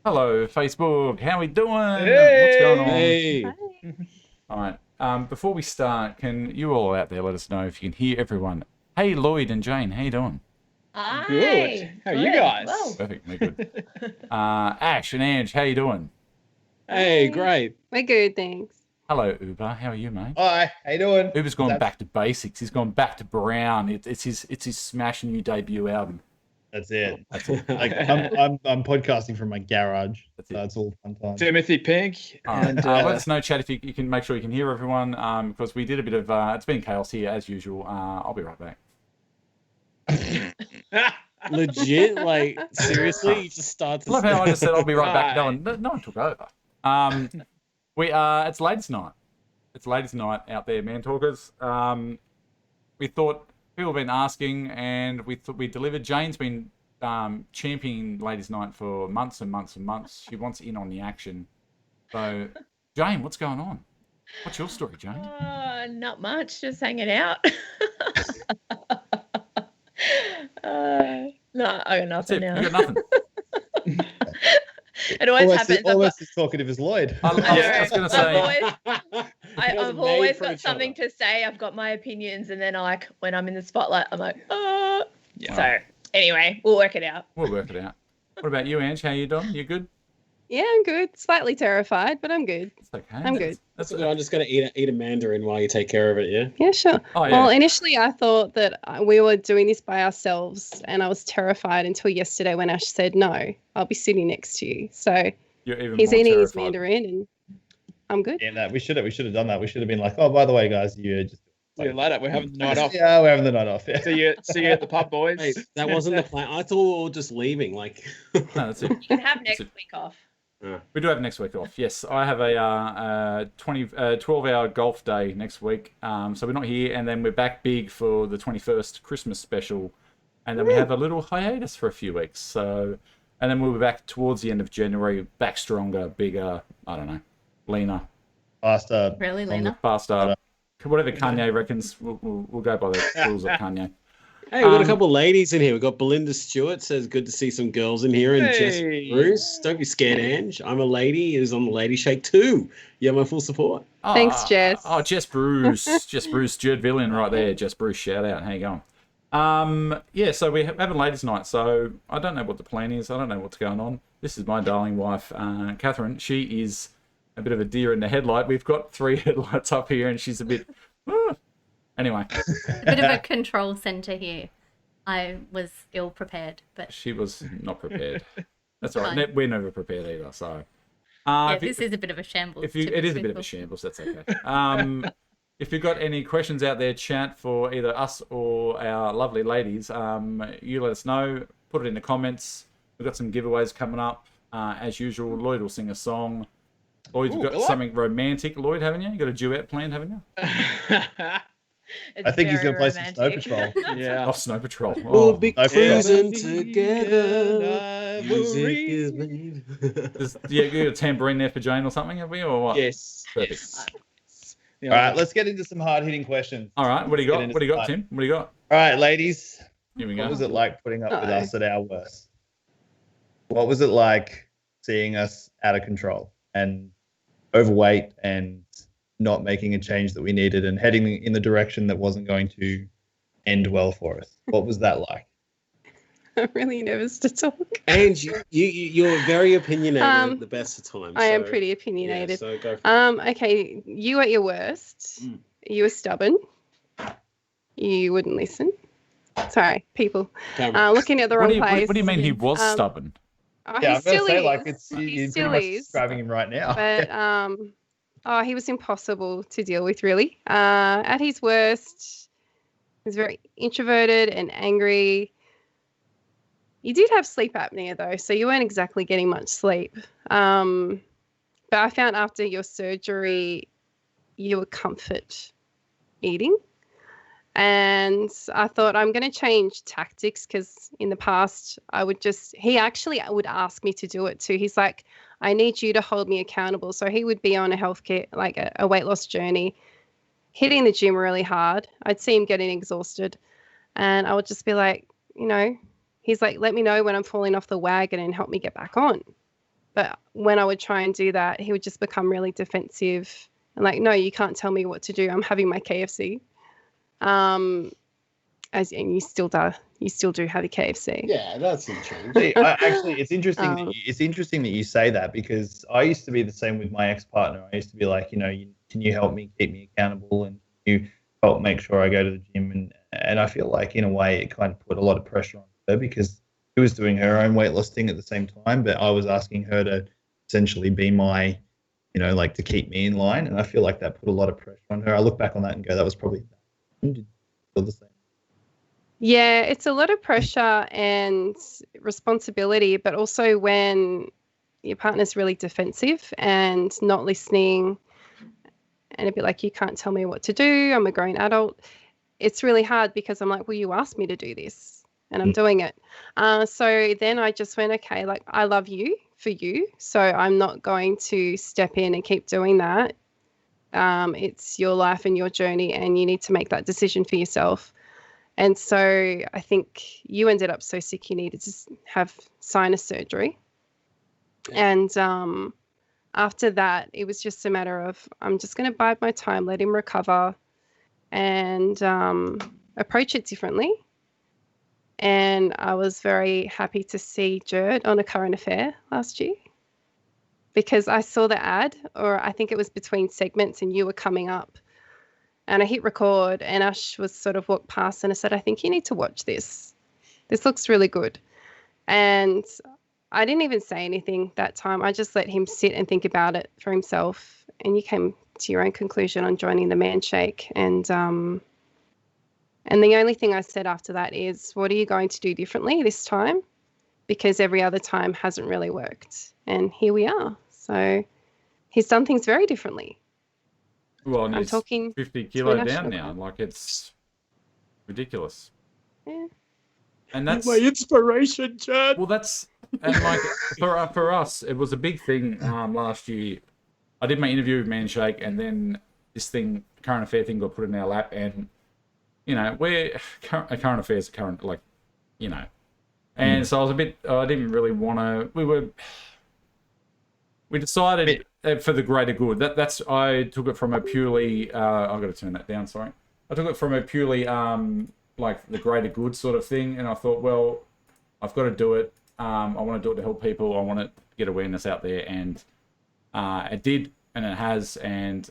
Hello, Facebook. How we doing? Hey! What's going on? Hey. Hi. All right. Before we start, can you all out there let us know if you can hear everyone? Hey, Lloyd and Jane, how you doing? Hi. Good. How are you guys? Well, Perfect. We're good. Ash and Ange, how you doing? Hey, Hi. great. We're good, thanks. Hello, Uber. How are you, mate? Hi, how you doing? Uber's gone That's- back to basics. He's gone back to brown. It's his smashing new debut album. That's it. That's it. Like I'm podcasting from my garage. That's So it. it's all fun time. Timothy Pink. All right. And Let us know, chat, if you can make sure you can hear everyone, because we did a bit of it's been chaos here as usual. I'll be right back. Legit, like seriously, you just start to. Love how I just said I'll be right back. Hi. No one took over. It's ladies' night. It's ladies' night out there, man talkers. We thought people have been asking, and we thought we delivered. Jane's been championing ladies' night for months and months and months. She wants in on the action. So, Jane, what's going on? What's your story, Jane? Not much, just hanging out. No, I got That's it. nothing now. You got nothing. It always happens. Almost as talkative as Lloyd. I was going to say. I've always got something to say. I've got my opinions, and then when I'm in the spotlight, I'm like, oh. Yeah. So anyway, we'll work it out. We'll work it out. What about you, Ange? How you doing? You good? Yeah, I'm good. Slightly terrified, but I'm good. It's okay. I'm good. That's I'm just gonna eat a mandarin while you take care of it. Yeah. Yeah, sure. Oh, yeah. Well, initially I thought that we were doing this by ourselves, and I was terrified until yesterday when Ash said, "No, I'll be sitting next to you." So You're even he's more eating his terrified. mandarin, and I'm good. Yeah, no, we should have done that. We should have been like, oh, by the way, guys, you just see you later. We're having the night off. Yeah, we're having the night off. Yeah. See you at the pub, boys. Hey, that wasn't the plan. I thought we were all just leaving. Like. No, that's it. You can have next it. week off. We do have next week off. Yes, I have a 12-hour golf day next week. So we're not here, and then we're back big for the 21st Christmas special, and then we have a little hiatus for a few weeks. So, and then we'll be back towards the end of January, back stronger, bigger. I don't know, leaner, Faster. Really, Lena? faster. Whatever Kanye reckons, we'll go by the rules of Kanye. Hey, we've got a couple of ladies in here. We've got Belinda Stewart says, good to see some girls in here. And Jess Hey. Bruce. Don't be scared, Ange. I'm a lady who's on the Lady Shake too. You have my full support. Thanks, Jess. Oh, Jess Bruce. Jess Bruce, Stuart Villian right there. Jess Bruce, shout out. How you going? Yeah, so we're having ladies' night. So I don't know what the plan is. I don't know what's going on. This is my darling wife, Catherine. She is a bit of a deer in the headlight. We've got 3 headlights up here, and she's a bit... Anyway, A bit of a control center here. I was ill prepared, but she was not prepared. That's all right. Fine. We're never prepared either, so... yeah, this is a bit of a shambles. It is a bit of a shambles. That's okay. If you've got any questions out there, chat for either us or our lovely ladies, you let us know. Put it in the comments. We've got some giveaways coming up. As usual, Lloyd will sing a song. Lloyd's got something romantic, Lloyd, haven't you? You got a duet planned, haven't you? I think he's going to play some Snow Patrol. Yeah. Oh, Snow Patrol. We'll Oh, be I cruising forgot. together. Music is made. you got a tambourine there for Jane or something, have we? Or what? Yes. Perfect. Yes. All right, let's get into some hard-hitting questions. All right, what do you Get got? into What do you got, some Tim? What do you got? All right, ladies. Here we What go. was it like putting up with Uh-oh. us at our worst? What was it like seeing us out of control and overweight and not making a change that we needed and heading in the direction that wasn't going to end well for us? What was that like? I'm really nervous to talk. Ange, you're very opinionated at the best of times. I am so- pretty Yeah, opinionated. so go for it. Okay, you at your worst. You were stubborn. You wouldn't listen. Sorry, people. Camera. Looking at the wrong place. What do you mean he was stubborn? Oh, Yeah, he I'm going to still say, is. like, you're He pretty still much is. describing him right now. But he was impossible to deal with, really. At his worst, he was very introverted and angry. You did have sleep apnea, though, so you weren't exactly getting much sleep. But I found after your surgery, you were comfort eating. And I thought, I'm going to change tactics because in the past, he actually would ask me to do it too. He's like, I need you to hold me accountable. So he would be on a weight loss journey, hitting the gym really hard. I'd see him getting exhausted. And I would just be like, he's like, let me know when I'm falling off the wagon and help me get back on. But when I would try and do that, he would just become really defensive and like, no, you can't tell me what to do. I'm having my KFC. And you still do have your KFC. Yeah, that's interesting. Actually, it's interesting. It's interesting that you say that, because I used to be the same with my ex-partner. I used to be like, can you help me, keep me accountable, and can you help make sure I go to the gym? And I feel like in a way it kind of put a lot of pressure on her, because she was doing her own weight loss thing at the same time, but I was asking her to essentially be my, like to keep me in line. And I feel like that put a lot of pressure on her. I look back on that and go, that was probably did you feel the same? Yeah, it's a lot of pressure and responsibility, but also when your partner's really defensive and not listening, and it'd be like, you can't tell me what to do, I'm a grown adult. It's really hard because I'm like, well, you asked me to do this and I'm doing it. So then I just went, okay, like I love you for you, so I'm not going to step in and keep doing that. It's your life and your journey, and you need to make that decision for yourself. And so I think you ended up so sick you needed to have sinus surgery. And after that, it was just a matter of, I'm just going to bide my time, let him recover, and approach it differently. And I was very happy to see Jerd on A Current Affair last year, because I saw the ad, or I think it was between segments, and you were coming up. And I hit record, and Ash was sort of walked past, and I said, I think you need to watch this. This looks really good. And I didn't even say anything that time. I just let him sit and think about it for himself. And you came to your own conclusion on joining the Manshake. And the only thing I said after that is, what are you going to do differently this time? Because every other time hasn't really worked. And here we are. So he's done things very differently. Well, and I'm he's talking 50 kilo down national now. club. Like, it's ridiculous. Yeah. And that's my inspiration, Chad. well, that's and like for us, it was a big thing last year. I did my interview with Manshake, and then this thing, current affair thing, got put in our lap, and we're a current affairs, and so I was a bit. I didn't really want to. We decided for the greater good. That's I took it from a purely. I've got to turn that down. Sorry. I took it from a purely like the greater good sort of thing, and I thought, well, I've got to do it. I want to do it to help people. I want to get awareness out there, and it did, and it has, and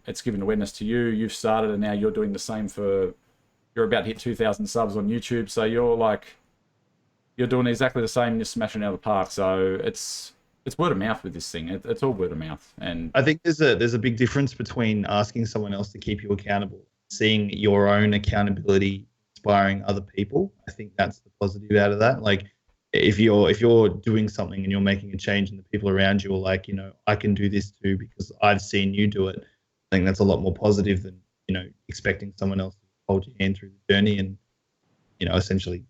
it's given awareness to you. You've started, and now you're doing the same for. You're about to hit 2,000 subs on YouTube, so you're doing exactly the same. You're smashing out of the park. So it's word of mouth with this thing. It's all word of mouth, and I think there's a big difference between asking someone else to keep you accountable, seeing your own accountability inspiring other people. I think that's the positive out of that. Like, if you're doing something and you're making a change, and the people around you are like, I can do this too because I've seen you do it. I think that's a lot more positive than expecting someone else to hold your hand through the journey and essentially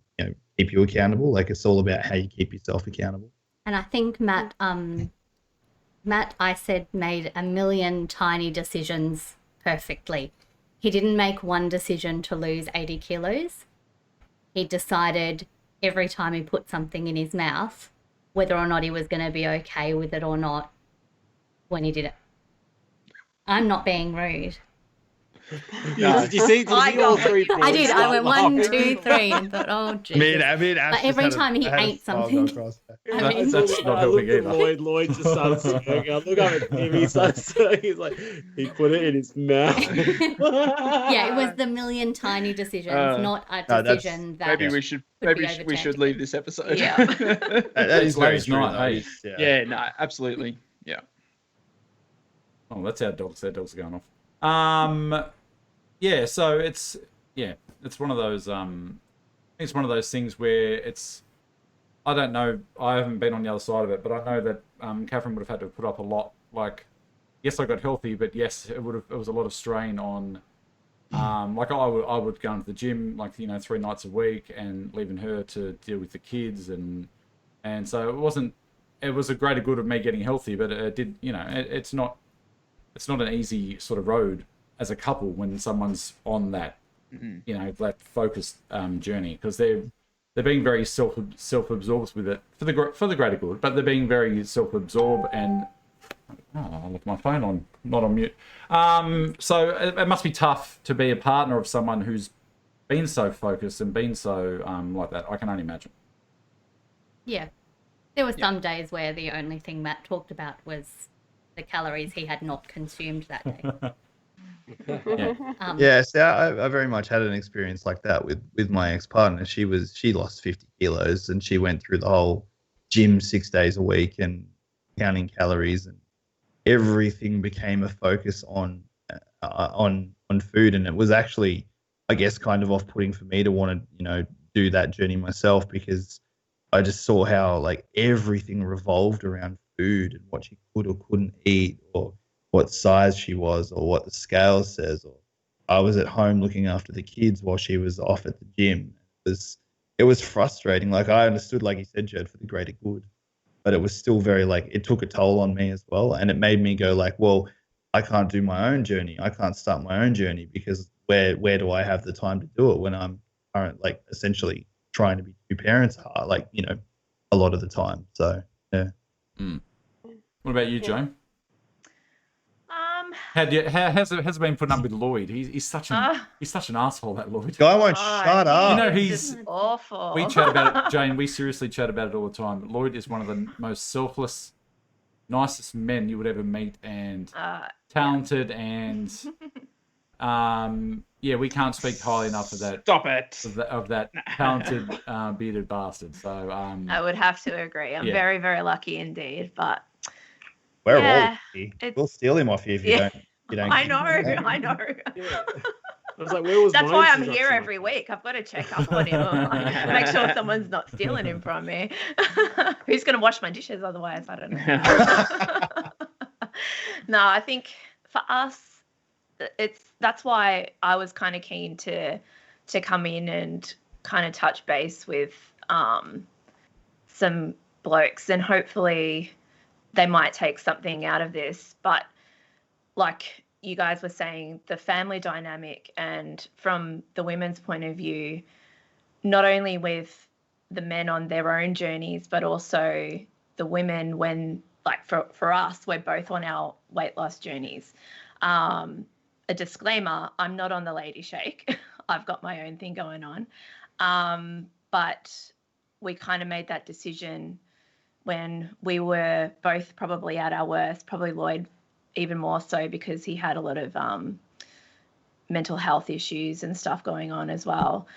keep you accountable. Like, it's all about how you keep yourself accountable. And I think Matt, I said, made a million tiny decisions perfectly. He didn't make one decision to lose 80 kilos. He decided every time he put something in his mouth, whether or not he was going to be okay with it or not when he did it. I'm not being rude. Did you see all three? I did. I went 1, 2, 3 and thought, oh, Jesus. I mean, But every time he ate something, that's not helping either. Lloyd just starts singing. I look up at him. He's like, he put it in his mouth. Yeah, it was the million tiny decisions, not a decision that. Maybe we should leave this episode. Yeah. that is very true. Hey. Yeah, no, absolutely. Yeah. Oh, that's our dogs. Their dogs are going off. Yeah, so it's one of those it's one of those things where it's, I don't know, I haven't been on the other side of it, but I know that Catherine would have had to put up a lot. Like, yes, I got healthy, but yes, it was a lot of strain on like I would go into the gym 3 nights a week and leaving her to deal with the kids, and so it was a greater good of me getting healthy, but it did, it's not an easy sort of road as a couple when someone's on that, that focused journey, because they're they're being very self-absorbed with it for the greater good, but they're being very self-absorbed and I left my phone on, not on mute. So it must be tough to be a partner of someone who's been so focused and been so like that. I can only imagine. Yeah. There were some days where the only thing Matt talked about was the calories he had not consumed that day. Yeah, so I very much had an experience like that with my ex-partner. She lost 50 kilos and she went through the whole gym 6 days a week and counting calories, and everything became a focus on food. And it was actually, I guess, kind of off-putting for me to want to, do that journey myself, because I just saw how like everything revolved around food and what she could or couldn't eat, or what size she was, or what the scale says. Or I was at home looking after the kids while she was off at the gym. It was frustrating. Like, I understood, like you said, Jed, for the greater good, but it was still very like, it took a toll on me as well. And it made me go like, well, I can't do my own journey. I can't start my own journey, because where do I have the time to do it when I'm like essentially trying to be two parents, like, a lot of the time. So yeah. What about you, Joan? How's it been putting up with Lloyd? He's such an asshole, that Lloyd. Guy won't shut up. He's awful. We chat about it, Jane. We seriously chat about it all the time. Lloyd is one of the most selfless, nicest men you would ever meet, and talented, and we can't speak highly enough of that. Stop it. Of that talented bearded bastard. So I would have to agree. I'm very, very lucky indeed, but. We're all lucky. We'll steal him off you if you don't. I know. Yeah. I was like, where was That's why I'm here every week. I've got to check up on him. Make sure someone's not stealing him from me. Who's going to wash my dishes otherwise? I don't know. No, I think for us, that's why I was kind of keen to come in and kind of touch base with some blokes, and hopefully they might take something out of this. But like you guys were saying, the family dynamic, and from the women's point of view, not only with the men on their own journeys, but also the women when, like for us, we're both on our weight loss journeys. A disclaimer, I'm not on the lady shake. I've got my own thing going on. But we kind of made that decision when we were both probably at our worst, probably Lloyd even more so, because he had a lot of mental health issues and stuff going on as well,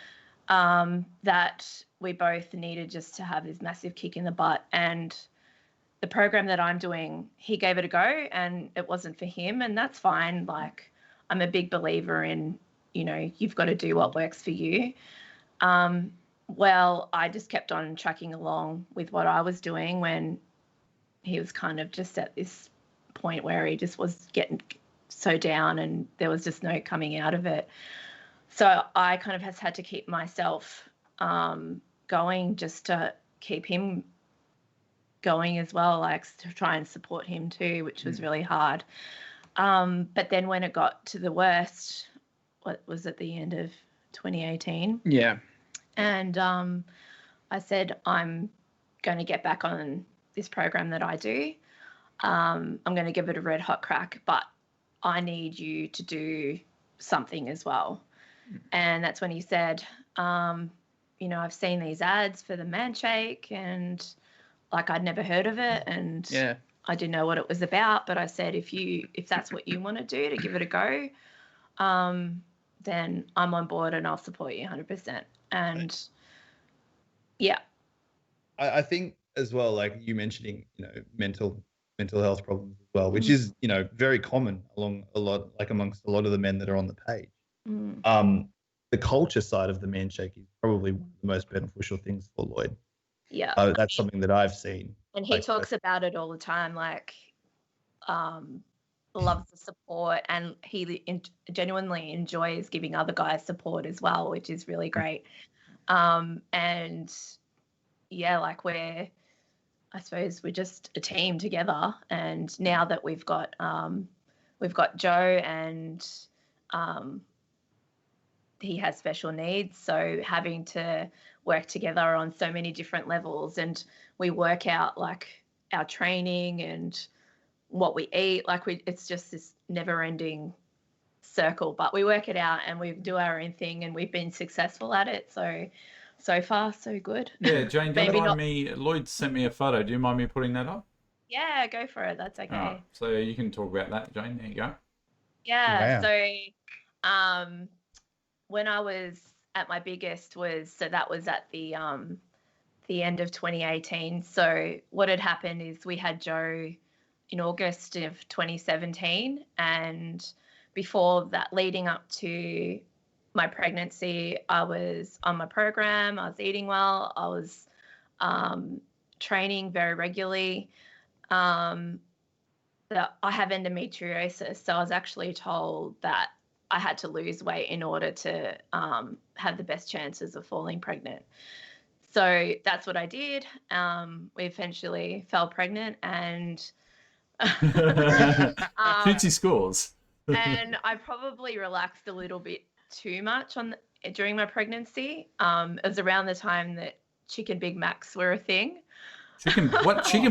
that we both needed just to have this massive kick in the butt. And the program that I'm doing, he gave it a go and it wasn't for him, and that's fine. Like, I'm a big believer in, you've got to do what works for you. Well, I just kept on trucking along with what I was doing when he was kind of just at this point where he just was getting so down and there was just no coming out of it. So I kind of had to keep myself going, just to keep him going as well, like to try and support him too, which was really hard. But then when it got to the worst, what was at the end of 2018? Yeah. And I said, I'm going to get back on this program that I do. I'm going to give it a red hot crack, but I need you to do something as well. And that's when he said, I've seen these ads for the man shake, and like I'd never heard of it, and I didn't know what it was about. But I said, if that's what you want to do, to give it a go, then I'm on board and I'll support you 100%. And I think as well, like you mentioning, mental health problems as well, which is, very common amongst a lot of the men that are on the page. The culture side of the man shake is probably one of the most beneficial things for Lloyd. Yeah. That's something that I've seen. And he talks about it all the time, like loves the support, and he genuinely enjoys giving other guys support as well, which is really great. And like I suppose we're just a team together. And now that we've got Joe, and he has special needs, so having to work together on so many different levels, and we work out like our training and what we eat. Like it's just this never-ending circle, but we work it out and we do our own thing, and we've been successful at it. So far, so good. Yeah, Jane, do you Maybe mind not- me? Lloyd sent me a photo. Do you mind me putting that up? Yeah, go for it. That's okay. Alright, so you can talk about that, Jane. There you go. Yeah. Wow. So, when I was at my biggest that was at the end of 2018. So what had happened is we had Joe in August of 2017, and before that, leading up to my pregnancy, I was on my program. I was eating well. I was training very regularly. That I have endometriosis, so I was actually told that I had to lose weight in order to have the best chances of falling pregnant. So that's what I did. We eventually fell pregnant, and Cutesy scores. and I probably relaxed a little bit too much during my pregnancy. It was around the time that chicken Big Macs were a thing. Chicken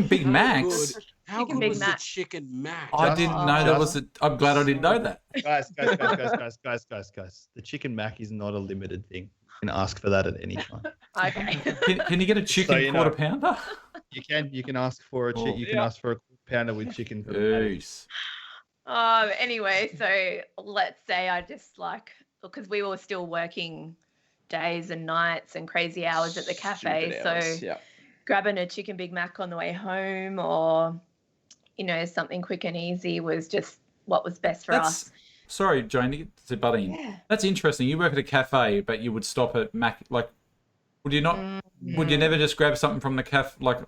Big How Macs? good- How Chicken good Big was the Mac. chicken Mac? I didn't know there was a. I'm glad I didn't know that. Guys. The chicken mac is not a limited thing. You can ask for that at any time. Okay. Can you get a chicken you quarter know. pounder? You can ask for Oh. you can ask for a pounder with chicken. For the patty. Jeez. Anyway, so let's say I just because we were still working days and nights and crazy hours at the cafe. Stupid So hours, yeah. grabbing a chicken Big Mac on the way home, or, something quick and easy was just what was best for us. Sorry, Jane, to butt in. Yeah. That's interesting. You work at a cafe, but you would stop at Mac. Like, would you not? Would you never just grab something from the cafe? Like,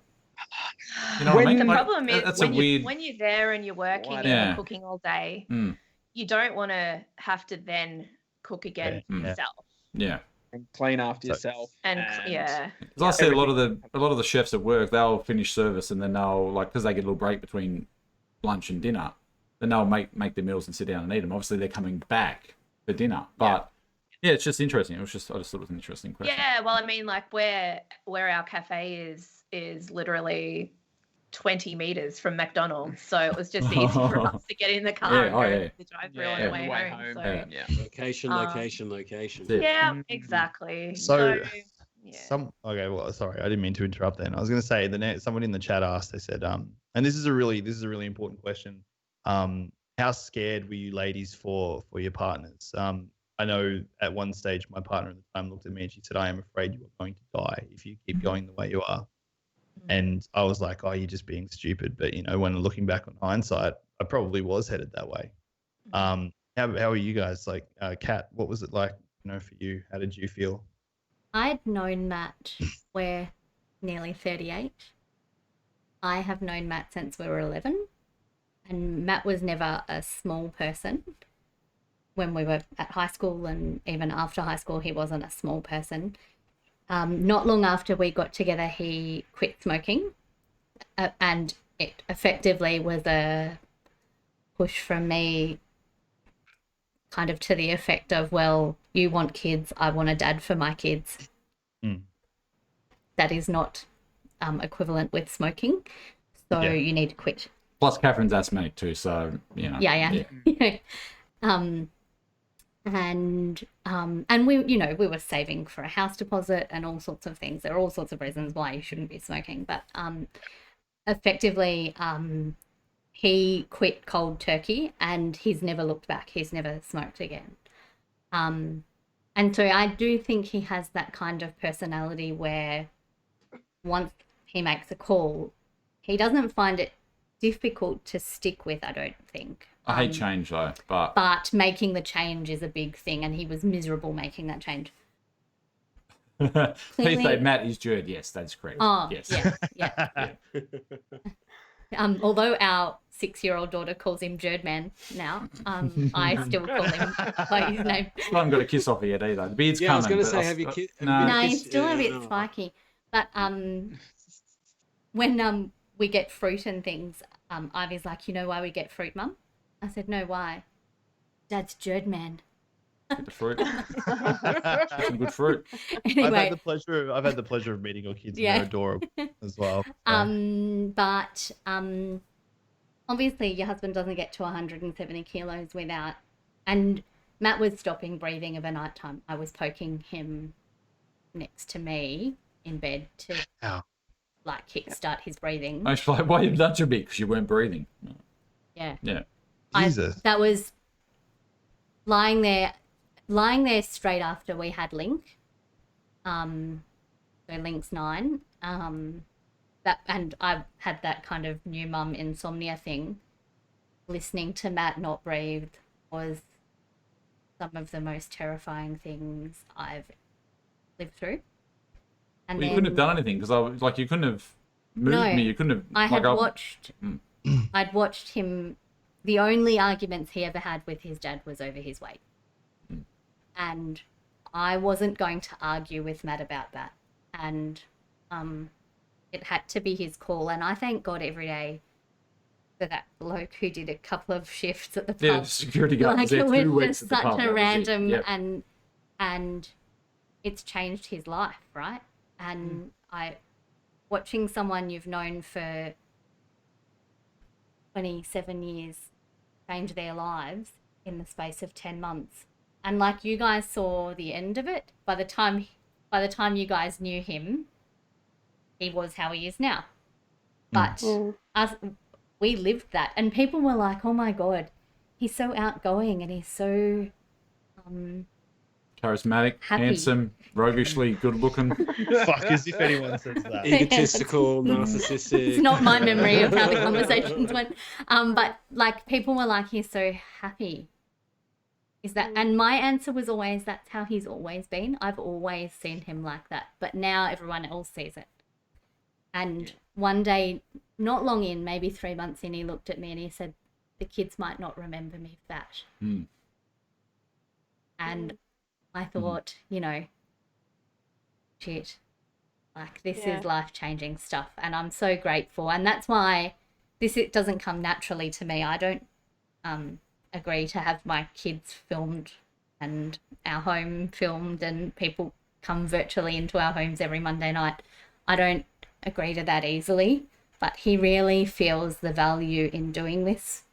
you know what I mean? The Like, problem is that's when, a weird. when you're there and you're working and Yeah. you're cooking all day, Mm, you don't want to have to then cook again Yeah. yourself. yeah. And clean after So- yourself. And yeah, 'Cause I see a lot of the chefs at work. They'll finish service and then they'll because they get a little break between lunch and dinner. Then they'll make their meals and sit down and eat them. Obviously, they're coming back for dinner, but yeah, it's just interesting. I just thought it was an interesting question. yeah. Well, I mean, like where our cafe is literally 20 meters from McDonald's, so it was just easy for us to get in the car Yeah, and oh, go yeah. to the drive-through Yeah, on on the way home. So Yeah. Yeah. Location, Um, location. That's it. yeah, exactly. So, yeah. Okay, well, sorry, I didn't mean to interrupt. Then I was going to say someone in the chat asked. They said, and this is a really important question. How scared were you ladies for your partners? I know at one stage my partner at the time looked at me and she said, "I am afraid you are going to die if you keep going the way you are." And I was like, "Oh, you're just being stupid." But when looking back on hindsight, I probably was headed that way. How are you guys? Like, Kat, what was it like? For you, how did you feel? I'd known Matt, we're nearly 38. I have known Matt since we were 11. And Matt was never a small person. When we were at high school and even after high school, he wasn't a small person. Not long after we got together, he quit smoking. And it effectively was a push from me kind of to the effect of, well, you want kids, I want a dad for my kids. That is not equivalent with smoking. So Yeah. you need to quit. Plus, Catherine's asthmatic too, so Yeah. And we were saving for a house deposit and all sorts of things. There are all sorts of reasons why you shouldn't be smoking, but effectively he quit cold turkey and he's never looked back. He's never smoked again. And so I do think he has that kind of personality where once he makes a call, he doesn't find it difficult to stick with, I don't think. I hate change though, but But making the change is a big thing, and he was miserable making that change. please say Clearly- Matt is Jerd. Yes, that's correct. Oh, yes. yeah. Although our 6-year-old daughter calls him Jerdman now, I still call him by his name. I haven't got a kiss off yet either. The beard's Yeah, I was coming. going to but say, have you kissed? No. No, he's still a Yeah, bit no. spiky. But when we get fruit and things, Ivy's like, "You know why we get fruit, Mum?" I said, "No, why?" "Dad's Jerdman." Get the fruit. Get some good fruit. Anyway, I've had the pleasure of meeting your kids, and Yeah. they're adorable as well. So. But obviously your husband doesn't get to 170 kilos without, and Matt was stopping breathing of a night time. I was poking him next to me in bed to like kickstart his breathing. I was like, why you nudging me? Because you weren't breathing. Yeah. Yeah. Jesus. That was lying there straight after we had Link. So Link's 9. That, and I've had that kind of new mum insomnia thing. Listening to Matt not breathe was some of the most terrifying things I've lived through. And Well, you couldn't have done anything because I was like, you couldn't have moved me. You couldn't have. I had like, watched. I'd watched him. The only arguments he ever had with his dad was over his weight, and I wasn't going to argue with Matt about that. And it had to be his call. And I thank God every day for that bloke who did a couple of shifts at the pub. Yeah, the security guard was there 2 weeks just at the pub. such a random, Yep. and it's changed his life, right? And watching someone you've known for 27 years change their lives in the space of 10 months. And like you guys saw the end of it, by the time you guys knew him, he was how he is now. But we lived that, and people were like, oh my God, he's so outgoing and he's so charismatic, happy. handsome, roguishly good looking. Fuck, as if anyone says that. Egotistical, narcissistic. It's not my memory of how the conversations went. But like people were like, he's so happy. Is that? And my answer was always, that's how he's always been. I've always seen him like that. But now everyone else sees it. And one day, not long in, maybe 3 months in, he looked at me and he said, the kids might not remember me for that. And I thought, you know, shit, like this is life-changing stuff. And I'm so grateful. And that's why it doesn't come naturally to me. I don't agree to have my kids filmed and our home filmed and people come virtually into our homes every Monday night. I don't agree to that easily, but he really feels the value in doing this,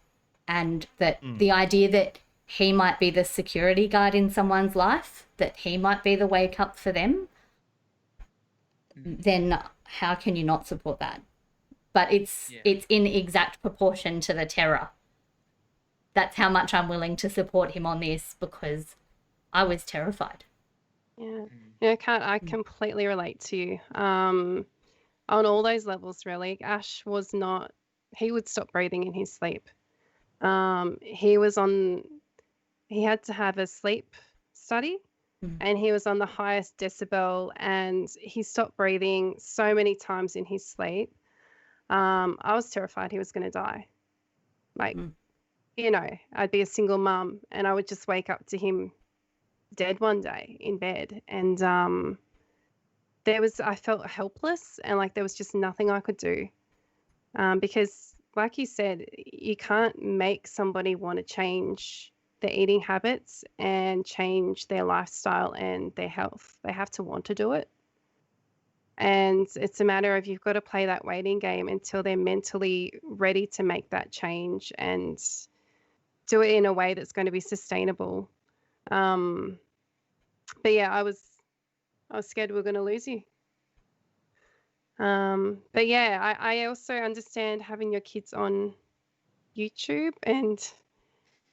and that the idea that he might be the security guard in someone's life, that he might be the wake up for them, then how can you not support that? But it's in exact proportion to the terror. That's how much I'm willing to support him on this, because I was terrified. Yeah, I completely relate to you. On all those levels, really. Ash was not, he would stop breathing in his sleep. He had to have a sleep study, and he was on the highest decibel, and he stopped breathing so many times in his sleep. I was terrified he was going to die. Like, you know, I'd be a single mum and I would just wake up to him dead one day in bed. And I felt helpless, and like there was just nothing I could do. Because like you said, you can't make somebody want to change their eating habits and change their lifestyle and their health. They have to want to do it. And it's a matter of, you've got to play that waiting game until they're mentally ready to make that change and do it in a way that's going to be sustainable. But yeah, I was scared we were going to lose you. But yeah, I also understand having your kids on YouTube, and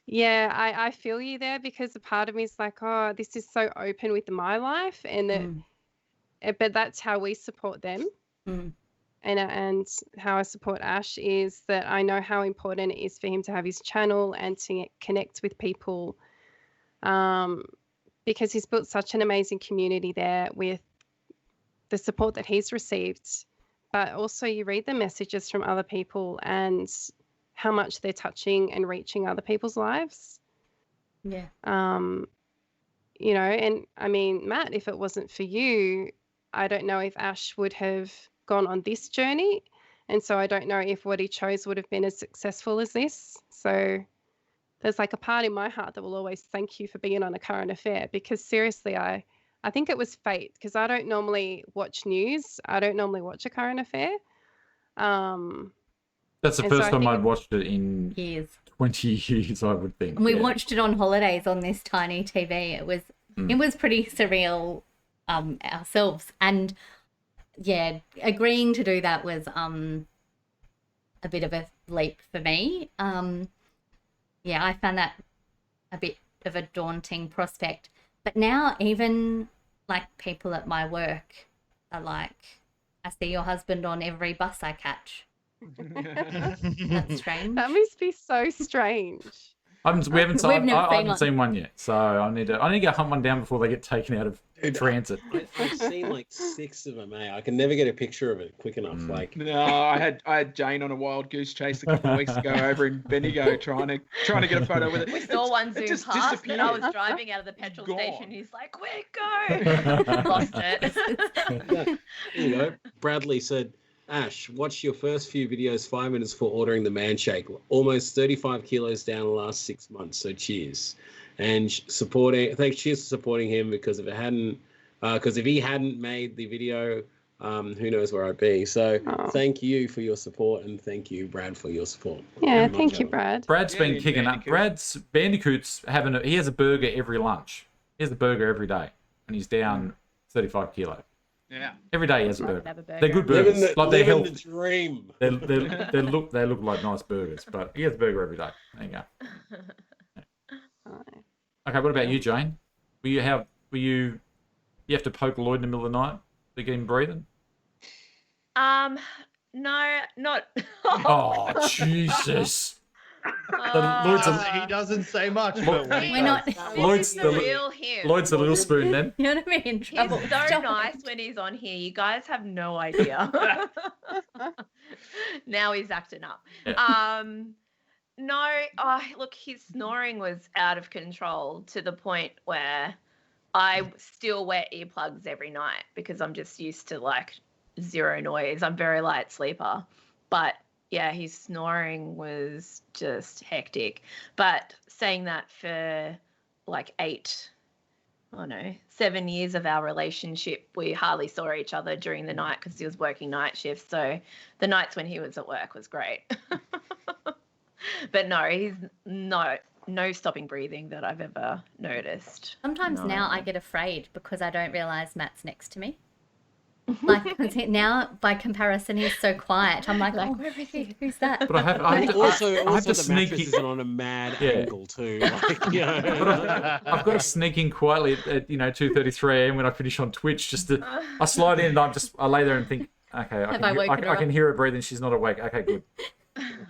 yeah, I feel you there, because a part of me is like, oh, this is so open with my life, and but that's how we support them. And how I support Ash is that I know how important it is for him to have his channel and to connect with people, because he's built such an amazing community there with the support that he's received. But also you read the messages from other people and how much they're touching and reaching other people's lives. Yeah. You know, and I mean, Matt, if it wasn't for you, I don't know if Ash would have gone on this journey. And so I don't know if what he chose would have been as successful as this. So there's like a part in my heart that will always thank you for being on a current affair, because seriously, I think it was fate, because I don't normally watch news. I don't normally watch a current affair. That's the And so first I time think I'd watched it in Years. 20 years, I would think. And we yeah. watched it on holidays on this tiny TV. It was pretty surreal ourselves. And yeah, agreeing to do that was a bit of a leap for me. Yeah, I found that a bit of a daunting prospect. But now even like people at my work are like, I see your husband on every bus I catch. That's strange. that must be so strange. We haven't We've never I seen haven't one. seen one yet, so I need to go hunt one down before they get taken out of transit. I've seen like 6 of them, I can never get a picture of it quick enough. Like, No, I had Jane on a wild goose chase a couple of weeks ago over in Bendigo trying to get a photo with it. We saw one zoom just past, and I was disappeared. driving out of the petrol Gone. station. He's like, "Quick, go!" Lost it. yeah, there you go. Bradley said, Ash, watched your first few videos 5 minutes before ordering the man shake. Almost 35 kilos down the last 6 months. So cheers. And cheers for supporting him, because if he hadn't made the video, who knows where I'd be. So thank you for your support, and thank you, Brad, for your support. Yeah, thank you, Brad. Brad's been Yeah, kicking up. Bandicoot. Bandicoot's he has a burger every lunch. He has a burger every day, and he's down 35 kilo. Yeah. Every day he has a Love burger. to have a burger. They're good burgers. Like they're Living the healthy. dream. They look like nice burgers, but he has a burger every day. There you go. Okay, what about you, Jane? You have to poke Lloyd in the middle of the night to get him breathing? No, not. Oh, Jesus. He doesn't say much, but when he We're not. does, Lloyd's This is the the- real him. Lloyd's a little spoon then. You're gonna be in He's trouble. so Stop. nice when he's on here. You guys have no idea. Now he's acting up. No, look, his snoring was out of control to the point where I still wear earplugs every night because I'm just used to like zero noise. I'm very light sleeper. But yeah, his snoring was just hectic. But saying that, for like 7 years of our relationship, we hardly saw each other during the night because he was working night shifts. So the nights when he was at work was great. But no, he's no stopping breathing that I've ever noticed. Sometimes No. now I get afraid because I don't realise Matt's next to me. Like, 'cause now by comparison he's so quiet. I'm like, Like, oh, where is he? who's that? But I have Also, to the sneak mattress in. isn't on a mad Yeah. angle too. Like, you know. But I've got to sneak in quietly at 2:33 a.m. when I finish on Twitch. I slide in and I lay there and think, okay, Have I woken her I can up? hear her breathing. She's not awake. Okay, good.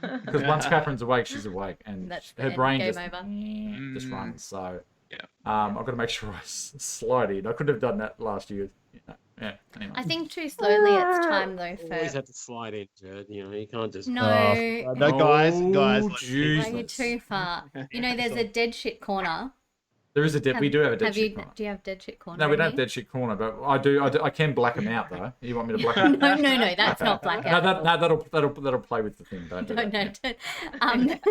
Because once Catherine's awake, she's awake, and That's her it. brain Game just over. just runs. So Yeah. I've got to make sure I slide in. I could have done that last year. Yeah. Anyway. I think too slowly it's time though Always for have to slide in, Jared. You know, you can't just. no. no, guys, Oh, let's keep Jesus. Way too far. You know, there's a dead shit corner. There is we do have a dead shit corner. Do you have dead shit corner? No, we in don't have here? dead shit corner, but I do. I can black them out though. You want me to black them out? No, that's not blackout. That'll play with the thing. Don't do No, that. don't.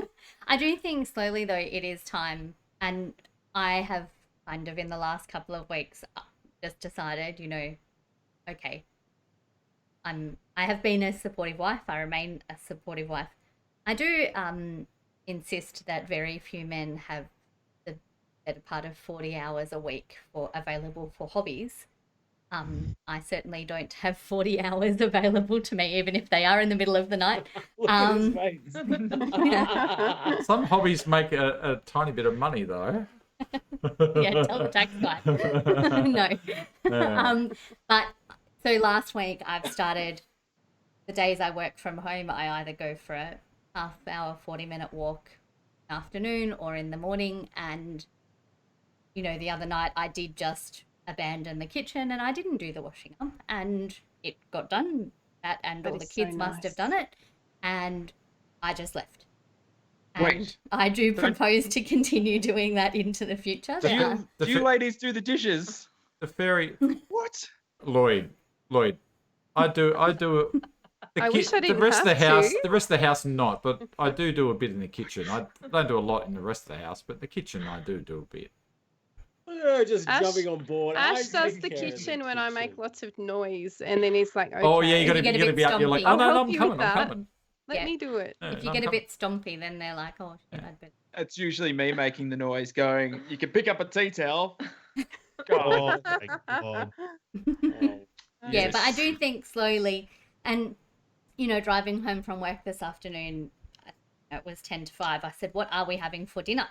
I do think slowly though it is time, and I have kind of in the last couple of weeks just decided, okay, I have been a supportive wife. I remain a supportive wife. I do insist that very few men have the better part of 40 hours a week available for hobbies. I certainly don't have 40 hours available to me, even if they are in the middle of the night. Look at his face. Yeah. Some hobbies make a tiny bit of money though. Yeah, tell the tax guy. No. Yeah. But so last week I've started, the days I work from home, I either go for a half hour, 40-minute walk afternoon or in the morning. And, the other night I did just abandon the kitchen and I didn't do the washing up, and it got done. And That all the is so kids must have nice. done it. And I just left. Wait. And I do propose to continue doing that into the future. Do There are- you ladies do the dishes? The fairy What? Lloyd. I do I wish I didn't the rest of the have house, to. the rest of the house, not. But I do a bit in the kitchen. I don't do a lot in the rest of the house, but the kitchen I do a bit. Just Ash- jumping on board. Ash I does take the care of kitchen when I make kitchen. lots of noise, and then he's like, okay. Oh yeah, you If you get a gotta bit be up. You're like, stompy. oh I'll no, help I'm you coming, with I'm that. coming. Let Yeah. me do it. Yeah, If no, you get I'm a bit stompy, then they're like, oh, shit, I'd better. It's usually me making the noise going, you can pick up a tea towel. Oh God. my god. Yeah, but I Yes. do think slowly, and driving home from work this afternoon, it was 10 to 5. I said, "What are we having for dinner?"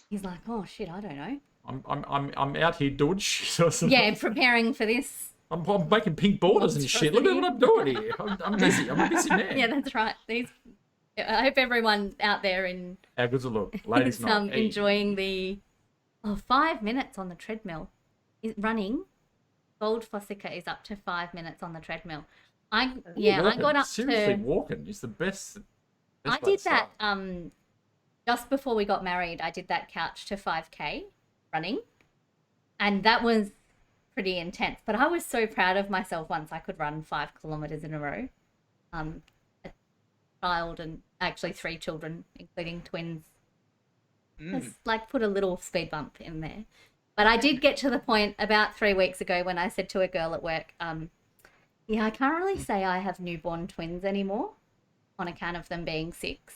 He's like, "Oh shit, I don't know." I'm out here doing shit. Or something. Yeah, preparing for this. I'm making pink borders and shit. Look at what I'm doing here. I'm busy. I'm a busy man. Yeah, that's right. I hope everyone out there How good's it look, ladies? is Night. Hey. enjoying the 5 minutes on the treadmill. Running. Gold Fossica is up to 5 minutes on the treadmill. I got up seriously to. walking. It's the best. I did that just before we got married. I did that couch to 5K running, and that was pretty intense. But I was so proud of myself once I could run 5 kilometers in a row. A child and actually 3 children, including twins. Just put a little speed bump in there. But I did get to the point about 3 weeks ago when I said to a girl at work, I can't really say I have newborn twins anymore on account of them being 6.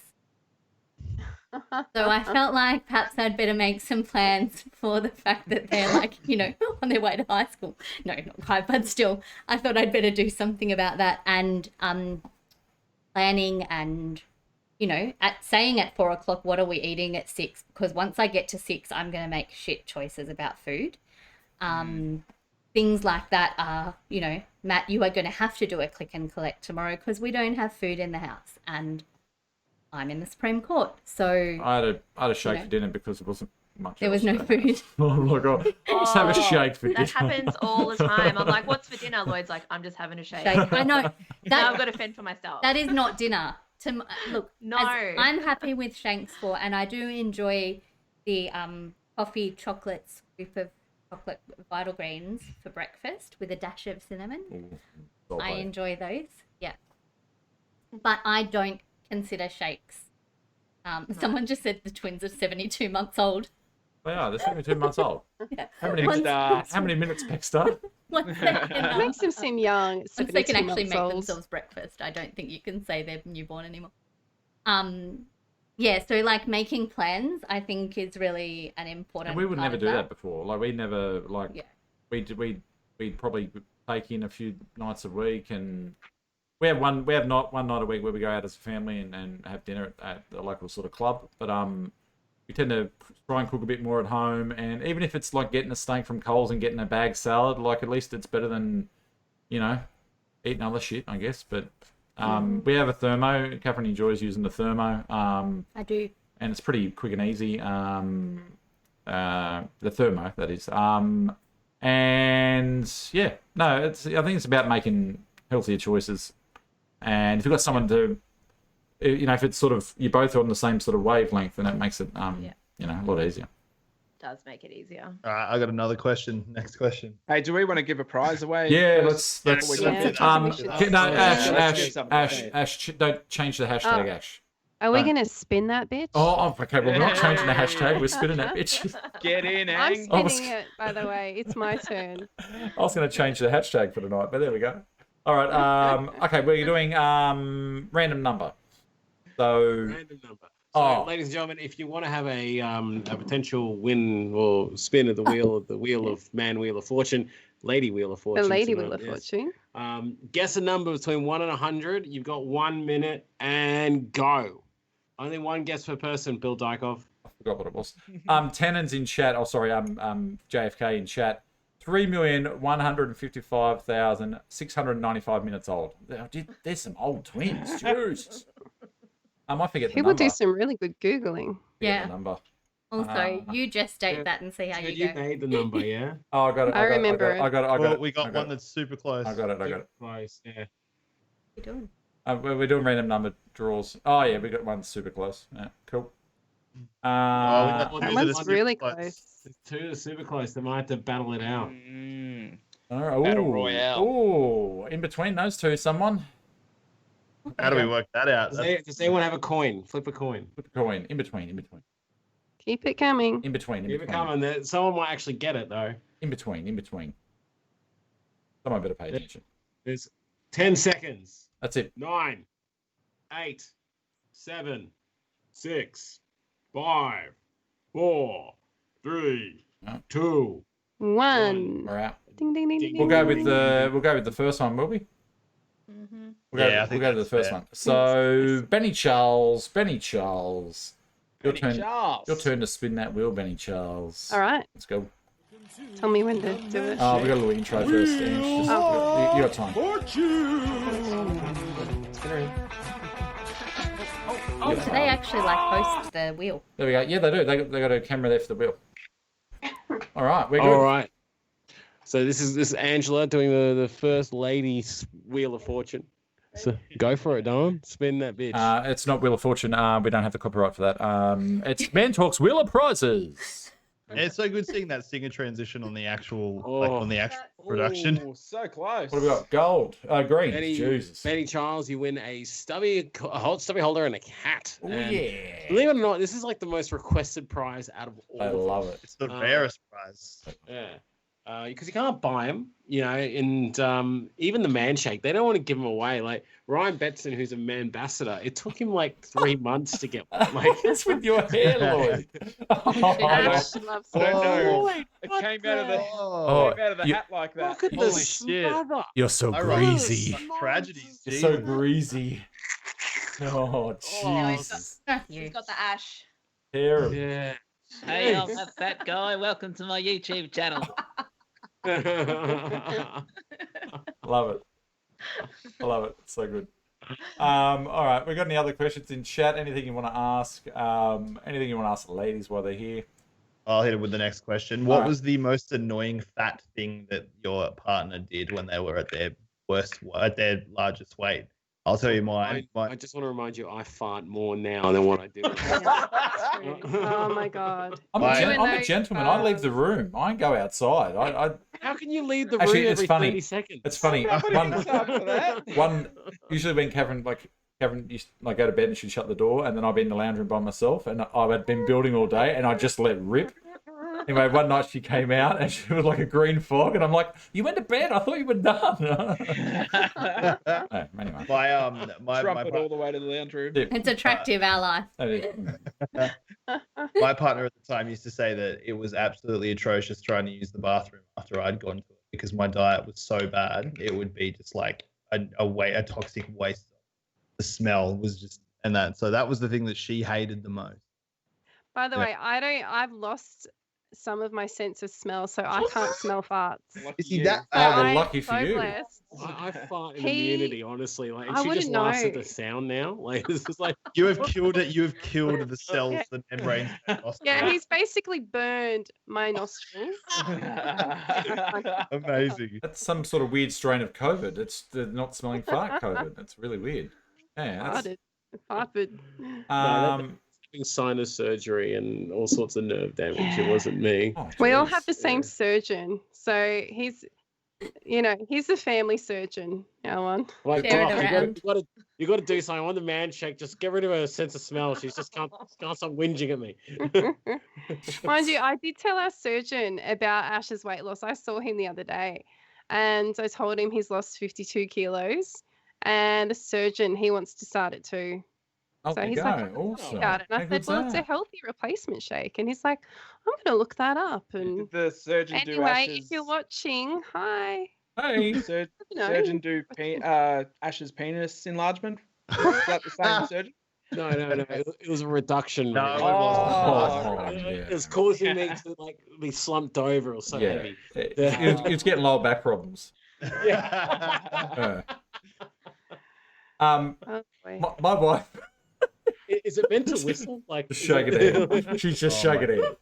So I felt like perhaps I'd better make some plans for the fact that they're on their way to high school. No, not quite, but still, I thought I'd better do something about that and planning and, saying at 4 o'clock, what are we eating at 6? Because once I get to 6, I'm going to make shit choices about food. Things like that are, Matt, you are going to have to do a click and collect tomorrow because we don't have food in the house and I'm in the Supreme Court. So I had a shake for dinner because there wasn't much. there was no else there. food. Oh my god! Just have a shake for dinner. That happens all the time. I'm like, what's for dinner? Lloyd's like, I'm just having a shake. I know. Now I've got to fend for myself. That is not dinner. Look, No. I'm happy with Shanks for, and I do enjoy the coffee chocolate scoop of chocolate vital greens for breakfast with a dash of cinnamon. Ooh, I enjoy those. Yeah, but I don't consider shakes. Someone just said the twins are 72 months old. They are. They're 72 months old. Yeah. How many minutes, Baxter? 1 second. It makes them seem young. Once they can 72 actually months make old. themselves breakfast, I don't think you can say they're newborn anymore. So making plans, I think, is really an important. And we would part never of do that before. We never we'd probably take in a few nights a week, and we have one night a week where we go out as a family and have dinner at the local sort of club. But we tend to try and cook a bit more at home, and even if it's like getting a steak from Coles and getting a bag salad, at least it's better than eating other shit, I guess. But we have a thermo. Catherine enjoys using the thermo. I do. And it's pretty quick and easy. The thermo, that is. And yeah, no, I think it's about making healthier choices. And if you've got someone to, if it's sort of you're both on the same sort of wavelength, then it makes it a lot easier. Does make it easier. All right, I got another question. Next question. Hey, do we want to give a prize away? Yeah, first? let's. We Yeah. got we should. No, let's get something Ash, prepared. don't change the hashtag, Oh. Ash. Are we Don't. going to spin that bitch? Oh, okay. Well, we're not changing the hashtag. We're spinning that bitch. Get in, I'm Ange. spinning it, by the way. It's my turn. I was going to change the hashtag for tonight, but there we go. All right. Okay, we're doing random number. So, Random number. So, ladies and gentlemen, if you want to have a potential win or spin of the wheel of man wheel of fortune, lady wheel of fortune. The lady tonight, wheel of yes. fortune. Guess a number between 1 and 100. You've got 1 minute and go. Only one guess per person. Bill Dykov. I forgot what it was. Tannen's in chat. Oh, sorry. JFK in chat. 3,155,695 minutes old. There's some old twins. Jesus. I forget the People number. do some really good Googling. Forget Yeah. the number. Also, you just state that and see how Jude, you you go. made the number, yeah? Oh, I got it. I remember it. I got it. Well, we got one that's super close. I got it. Close, yeah. What are you doing? We're doing random number draws. Oh, yeah, we got one super close. Yeah, cool. That These are the one's super really close. close. There's 2 super close. They might have to battle it out. All right. Battle Ooh. Royale. Ooh, in between those two, someone. How do we work that out? Does anyone have a coin? Flip a coin. Flip a coin. In between. Keep it coming. In between. Keep it coming. Someone might actually get it though. In between. Someone better pay attention. There's 10 seconds. That's it. 9, 8, 7, 6, 5, 4, 3, 2. 1. We're out. Ding ding ding ding. We'll go with the first one, will we? Mm-hmm. We'll go to the first one. So Benny Charles. Your turn to spin that wheel, Benny Charles. All right. Let's go. Tell me when to do it. Oh, we got a little intro first. Ange. Just, you got time. Oh, do they actually like host the wheel? There we go. Yeah, they do. They got a camera there for the wheel. All right, we're good. All right. So this is Angela doing the first lady's Wheel of Fortune. So go for it, Don. Spin that bitch. It's not Wheel of Fortune. We don't have the copyright for that. It's Man Talks Wheel of Prizes. Yeah, it's so good seeing that singer transition on the actual production. Oh, so close. What have we got? Gold. Green. Jesus. Benny Charles, you win a stubby holder and a cat. Oh, And yeah. believe it or not, this is like the most requested prize out of all. I love it. It's the rarest prize. Yeah. Because you can't buy them, and even the man shake, they don't want to give them away. Like Ryan Betson, who's a man ambassador, it took him like 3 months to get one. Like, It's with your hair, Lloyd. Ash loves I don't know. Lloyd, It what came out of the Oh, came out of the hat like that. Look at Holy the shit. smother. You're so I wrote greasy. tragedies. You're so Jesus. greasy. Oh, Jesus. Not He's you. got the ash. Terrible. Yeah. Hey, I'm that fat guy. Welcome to my YouTube channel. Love it. I love it. It's so good. All right. We got any other questions in chat? Anything you want to ask? Anything you want to ask the ladies while they're here? I'll hit it with the next question. What was the most annoying fat thing that your partner did when they were at their largest weight? I'll tell you mine. I just want to remind you, I fart more now than what I did. Oh my god. I'm a gentleman. I leave the room. I don't go outside. How can you leave the Actually, room it's every funny. 30 seconds? It's funny. Usually when Kevin used to go to bed and she'd shut the door, and then I'd be in the lounge room by myself, and I had been building all day, and I just let rip. Anyway, one night she came out and she was like a green fog, and I'm like, "You went to bed? I thought you were done." Anyway, my Trumpet all the way to the lounge room. It's attractive, our life. my partner at the time used to say that it was absolutely atrocious trying to use the bathroom after I'd gone to it because my diet was so bad. It would be just like a toxic waste. The smell was just, so that was the thing that she hated the most. By the way, I've lost some of my sense of smell, so I can't smell farts. You see that? So well, I'm lucky for so you. blessed. I fart in immunity, honestly. Like, and I she just wouldn't laughs at know. the sound now. Like, this is like You have killed it. You have killed the cells, the membranes. Yeah, he's basically burned my nostrils. Amazing. That's some sort of weird strain of COVID. It's the not smelling fart COVID. That's really weird. Yeah. Farted. having sinus surgery and all sorts of nerve damage. It wasn't me. We all have the same surgeon, so he's the family surgeon. Our one. Like, Share it around. you got to do something. I want the man shake. Just get rid of her sense of smell. She's just can't stop whinging at me. Mind you, I did tell our surgeon about Ash's weight loss. I saw him the other day, and I told him he's lost 52 kilos, and the surgeon, he wants to start it too. So he's like, awesome. about it. And I How said, good's well, it's a that? healthy replacement shake. And he's like, I'm going to look that up. And Did the surgeon do anyway, Ash's, if you're watching, hi. Hey. No. surgeon do Ash's penis enlargement? Is that the same surgeon? No. It was a reduction. No, really. it wasn't. Oh, It was causing me to be slumped over or so yeah. heavy. It's getting lower back problems. Yeah. Oh, boy. My wife. Is it meant to whistle? Like Just shake it out. She's just shaking it out.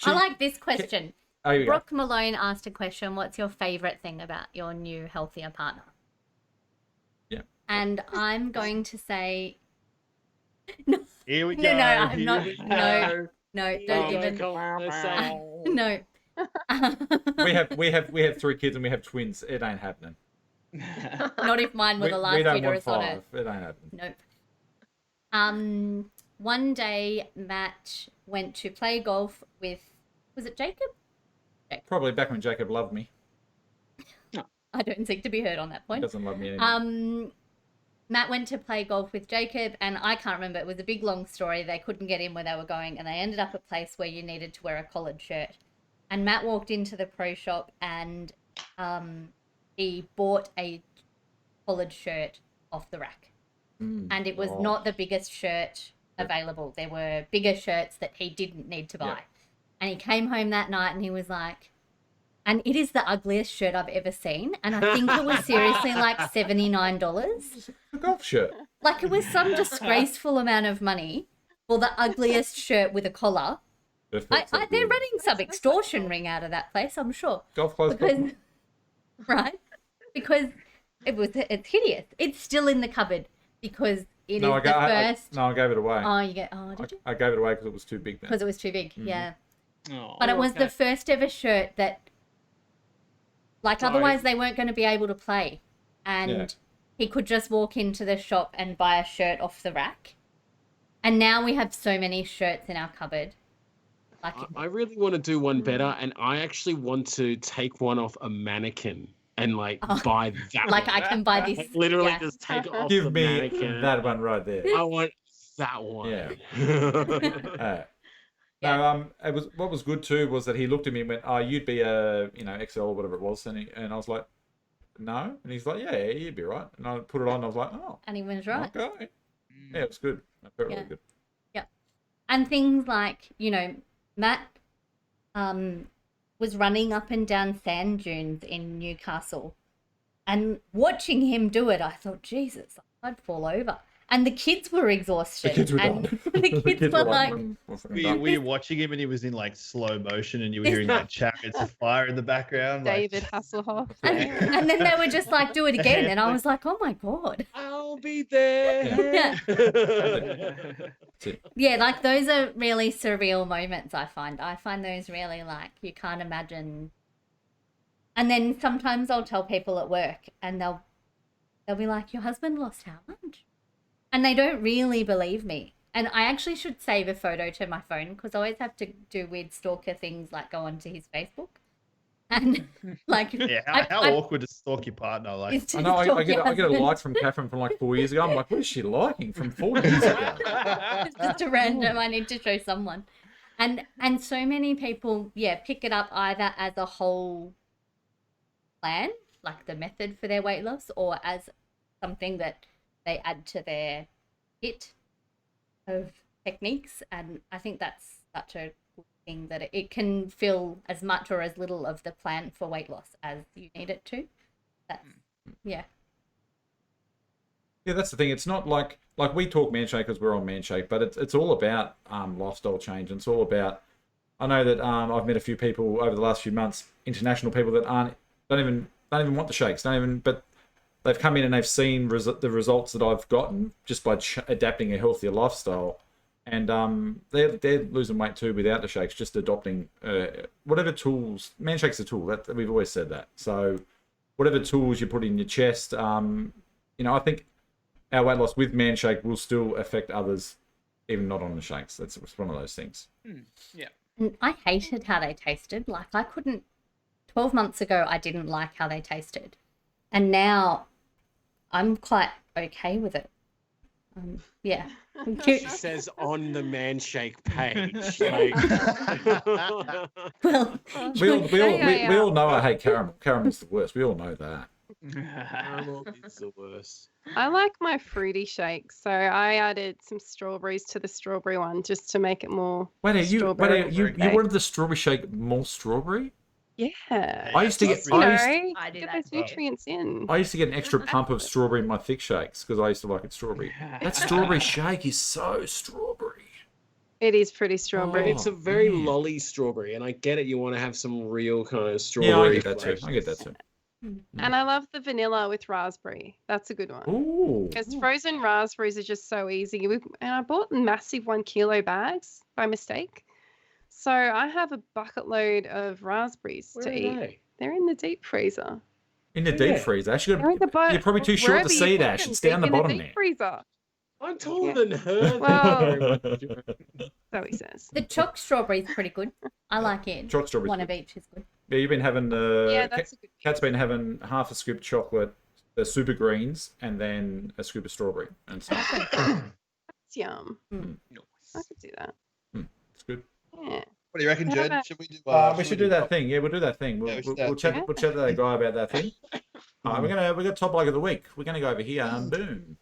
I like this question. Oh, you go. Brooke Malone asked a question. What's your favourite thing about your new, healthier partner? Yeah. And I'm going to say, Here we go. no, I'm here not. we go. No, don't even. No. We have 3 kids and we have twins. It ain't happening. Not if mine were the last we don't uterus want on five. Earth. It ain't happening. Nope. One day Matt went to play golf with, was it Jacob? Probably back when Jacob loved me. I don't seem to be heard on that He point. doesn't love me anymore. Matt went to play golf with Jacob, and I can't remember. It was a big, long story. They couldn't get in where they were going, and they ended up at a place where you needed to wear a collared shirt. And Matt walked into the pro shop, and he bought a collared shirt off the rack. And it was not the biggest shirt available. There were bigger shirts that he didn't need to buy. Yep. And he came home that night, and he was like, and it is the ugliest shirt I've ever seen. And I think it was seriously like $79. A golf shirt. Like, it was some disgraceful amount of money for the ugliest shirt with a collar. They're running some extortion ring out of that place, I'm sure. Golf clothes. Because, right? Because it's hideous. It's still in the cupboard because it is the first. I gave it away. Did you? I gave it away because it was too big then. Because it was too big, yeah. Oh, But it was okay. the first ever shirt that, like, otherwise they weren't going to be able to play. And he could just walk into the shop and buy a shirt off the rack. And now we have so many shirts in our cupboard. Like, I really want to do one better, and I actually want to take one off a mannequin and buy that. like one. I can buy this. Literally just take it off the Give me mannequin. that one right there. I want that one. Yeah. No, it was what was good too was that he looked at me and went, "Oh, you'd be a XL or whatever it was," and I was like, "No," and he's like, "Yeah, you'd be right," and I put it on, and I was like, "Oh," And he was right. okay, yeah, it was good. I felt really good. Yeah. And things like, Matt was running up and down sand dunes in Newcastle, and watching him do it, I thought, Jesus, I'd fall over. And the kids were exhausted. The kids were and done. The kids were like, Were you watching him and he was in like slow motion and you were hearing like chariots of fire in the background? David Hasselhoff. and then they were just like, do it again. And I was like, oh my God. I'll be there. Yeah. That's it. Yeah, like those are really surreal moments, I find. I find those really like, you can't imagine. And then sometimes I'll tell people at work and they'll be like, your husband lost how much? And they don't really believe me. And I actually should save a photo to my phone because I always have to do weird stalker things like go onto his Facebook. And like, yeah, how awkward to stalk your partner? Like, I know I get a like from Catherine from like 4 years ago. I'm like, what is she liking from 4 years ago? It's just a random. I need to show someone. And so many people, pick it up either as a whole plan, like the method for their weight loss, or as something that they add to their kit of techniques. And I think that's such a good thing that it can fill as much or as little of the plan for weight loss as you need it to. That's, yeah. Yeah, that's the thing. It's not like we talk Manshake because we're on Manshake, but it's all about lifestyle change. And it's all about, I know that I've met a few people over the last few months, international people that don't even want the shakes, but they've come in and they've seen the results that I've gotten just by adapting a healthier lifestyle. And they're losing weight too without the shakes, just adopting whatever tools. Manshake's a tool. That we've always said that. So whatever tools you put in your chest, I think our weight loss with Manshake will still affect others, even not on the shakes. That's one of those things. Yeah. And I hated how they tasted. Like, I couldn't, 12 months ago, I didn't like how they tasted. And now I'm quite okay with it. Yeah. She says on the Manshake page. Well, we all know I hate caramel. Caramel's the worst. We all know that. Caramel is the worst. I like my fruity shake, so I added some strawberries to the strawberry one just to make it more You strawberry. wanted the strawberry shake more strawberry? Yeah. I used to get I do get that those too. nutrients in. I used to get an extra pump of strawberry in my thick shakes because I used to like it strawberry. That strawberry shake is so strawberry. It is pretty strawberry. It's a very man. lolly strawberry, and I get it. You want to have some real kind of strawberry. Yeah, I get that too. flavors. I get that too. And I love the vanilla with raspberry. That's a good one. Ooh. Because frozen raspberries are just so easy. And I bought massive 1 kilo bags by mistake. So I have a bucket load of raspberries Where to are eat. they? They're in the deep freezer. In the deep Yeah. freezer. Actually, They're in the bo- you're probably too short to wherever you see put that. them, It's down the in the bottom deep there. freezer. I'm taller than her. Well- Thank you very much. So he says. The choc strawberry's pretty good. I like it. Choc strawberry's One good. of each is good. Yeah, you've been having Yeah, that's a good Kat's been having half a scoop chocolate, the super greens, and then a scoop of strawberry. And so It's yum. Hmm. I could do that. it's good. Yeah. What do you reckon, How Jed? about- Should we do? We should do that thing. Yeah, we'll do that thing. Yeah, we should do We'll that chat. thing. We'll chat to that guy about that thing. All right, we're gonna top bloke of the week. We're gonna go over here and boom.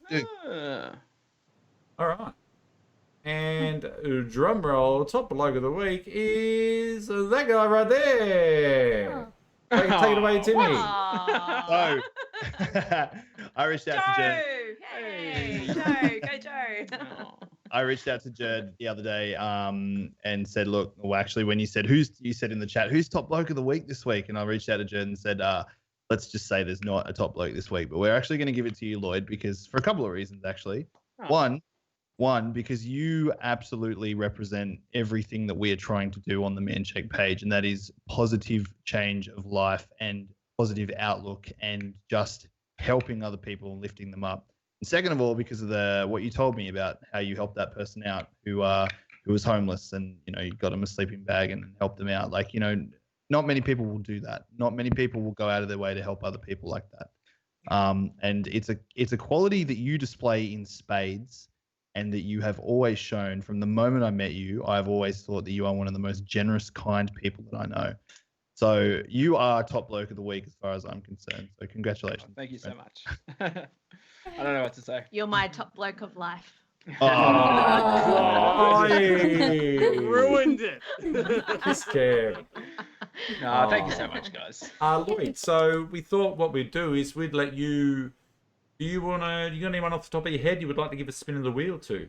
Ah. All right. And drum roll, top bloke of the week is that guy right there. Take it away, Timmy. Aw. So, I reached out to Jed. Joe! Hey, Joe! Go, Joe! Oh. I reached out to Jed the other day and said, look, well, actually, when you said you said in the chat, who's top bloke of the week this week? And I reached out to Jed and said, let's just say there's not a top bloke this week, but we're actually going to give it to you, Lloyd, because for a couple of reasons, actually. Oh. One, because you absolutely represent everything that we are trying to do on the Manshake page, and that is positive change of life and positive outlook and just helping other people and lifting them up. And second of all, because of what you told me about how you helped that person out who was homeless, and you got him a sleeping bag and helped them out. Like, not many people will do that. Not many people will go out of their way to help other people like that. And it's a quality that you display in spades, and that you have always shown from the moment I met you. I've always thought that you are one of the most generous, kind people that I know. So you are top bloke of the week as far as I'm concerned. So congratulations. Thank you so much. I don't know what to say. You're my top bloke of life. Oh, Ruined it. He's scared. No, thank you so much, guys. Lloyd, so we thought what we'd do is we'd let you. Do you got anyone off the top of your head you would like to give a spin of the wheel to?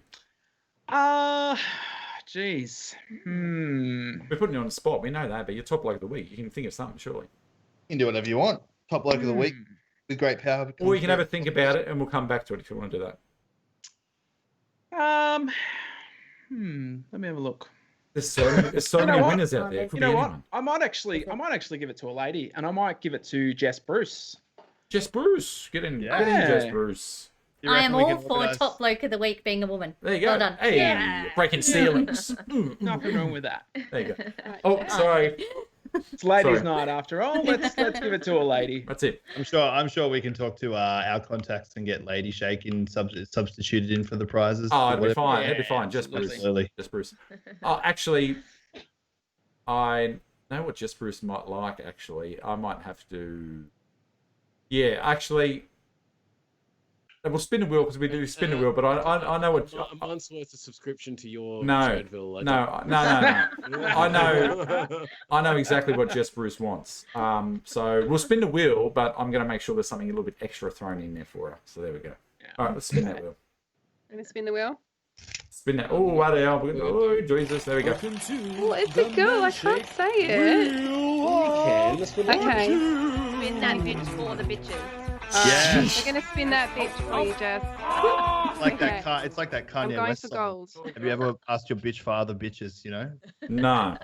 Jeez. We're putting you on the spot. We know that, but you're top bloke of the week. You can think of something, surely. You can do whatever you want. Top bloke of the week with great power. Or you can have a think about it, and we'll come back to it if you want to do that. Let me have a look. There's so You know many what? winners out there. It could You know be what? anyone. I might actually give it to a lady, and I might give it to Jess Bruce. Jess Bruce, get in, Yeah. Jess Bruce. You I reckon am we all can for organise- top bloke of the week being a woman. There you go. Well done. Hey, Yeah. breaking ceilings. Nothing wrong with that. There you go. Oh, sorry. It's ladies' Sorry. night after all. Let's give it to a lady. That's it. I'm sure we can talk to our contacts and get Lady Shake in substituted in for the prizes. Oh, or it'd be whatever. fine. Yeah, It'd be fine. Jess absolutely. Bruce. Absolutely. Jess Bruce. Oh, actually, I know what Jess Bruce might like, actually. I might have to... Yeah, actually... We'll spin the wheel because we do spin the wheel, but I know what... A month's worth of subscription to your No, Tradeville. I know exactly what Jess Bruce wants. So we'll spin the wheel, but I'm going to make sure there's something a little bit extra thrown in there for her. So there we go. Yeah. All right, let's spin that wheel. I'm gonna spin the wheel. Spin that. Oh, what the hell? Oh, Jesus. There we go. Well, it's a girl. I can't say it. You can. That's what Okay. Spin that bitch for the bitches. Yes. We're gonna spin that bitch for you, Jess. It's like that I'm Kanye going West for song. gold. Have you ever asked your bitch for other bitches? No.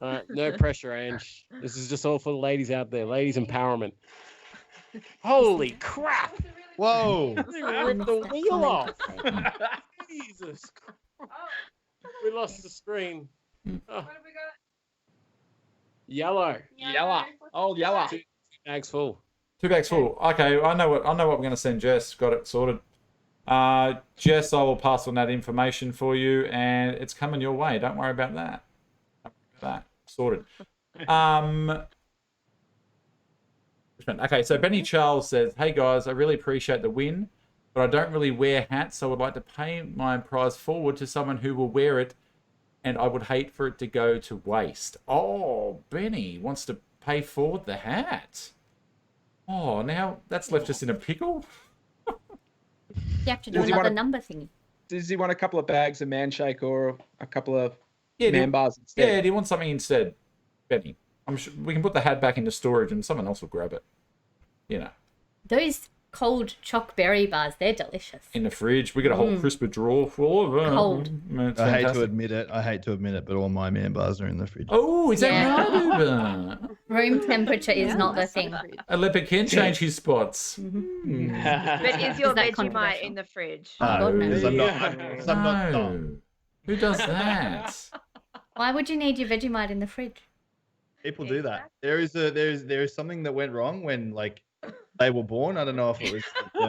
All right, no pressure, Ange. This is just all for the ladies out there. Ladies empowerment. Holy crap! Whoa. They ripped the wheel off. Jesus Christ. We lost the screen. Oh. Yellow. Yellow. Oh, yellow. Two bags full. 2 bags full. Okay, I know what we're going to send Jess. Got it sorted. Jess, I will pass on that information for you, and it's coming your way. Don't worry about that. Sorted. Okay, so Benny Charles says, "Hey guys, I really appreciate the win, but I don't really wear hats, so I would like to pay my prize forward to someone who will wear it, and I would hate for it to go to waste." Oh, Benny wants to pay forward the hat. Oh, now that's left us in a pickle. You have to do Does he another wanna- number thingy. Does he want a couple of bags of Manshake or a couple of Yeah, man bars instead? Yeah, do you want something instead, Benny? I'm sure we can put the hat back into storage and someone else will grab it. Those cold choc berry bars. They're delicious. In the fridge. We got a whole crisper drawer full of them. Cold. It's I hate to fantastic. admit it, but all my man bars are in the fridge. Oh, is that Yeah. right? Room temperature is not the that's thing. fridge. A leopard can change his spots. But is your Is that Vegemite controversial? in the fridge? Oh, God, no. because I'm not dumb. No. Who does that? Why would you need your Vegemite in the fridge? People do that. There is something that went wrong when they were born. I don't know if it was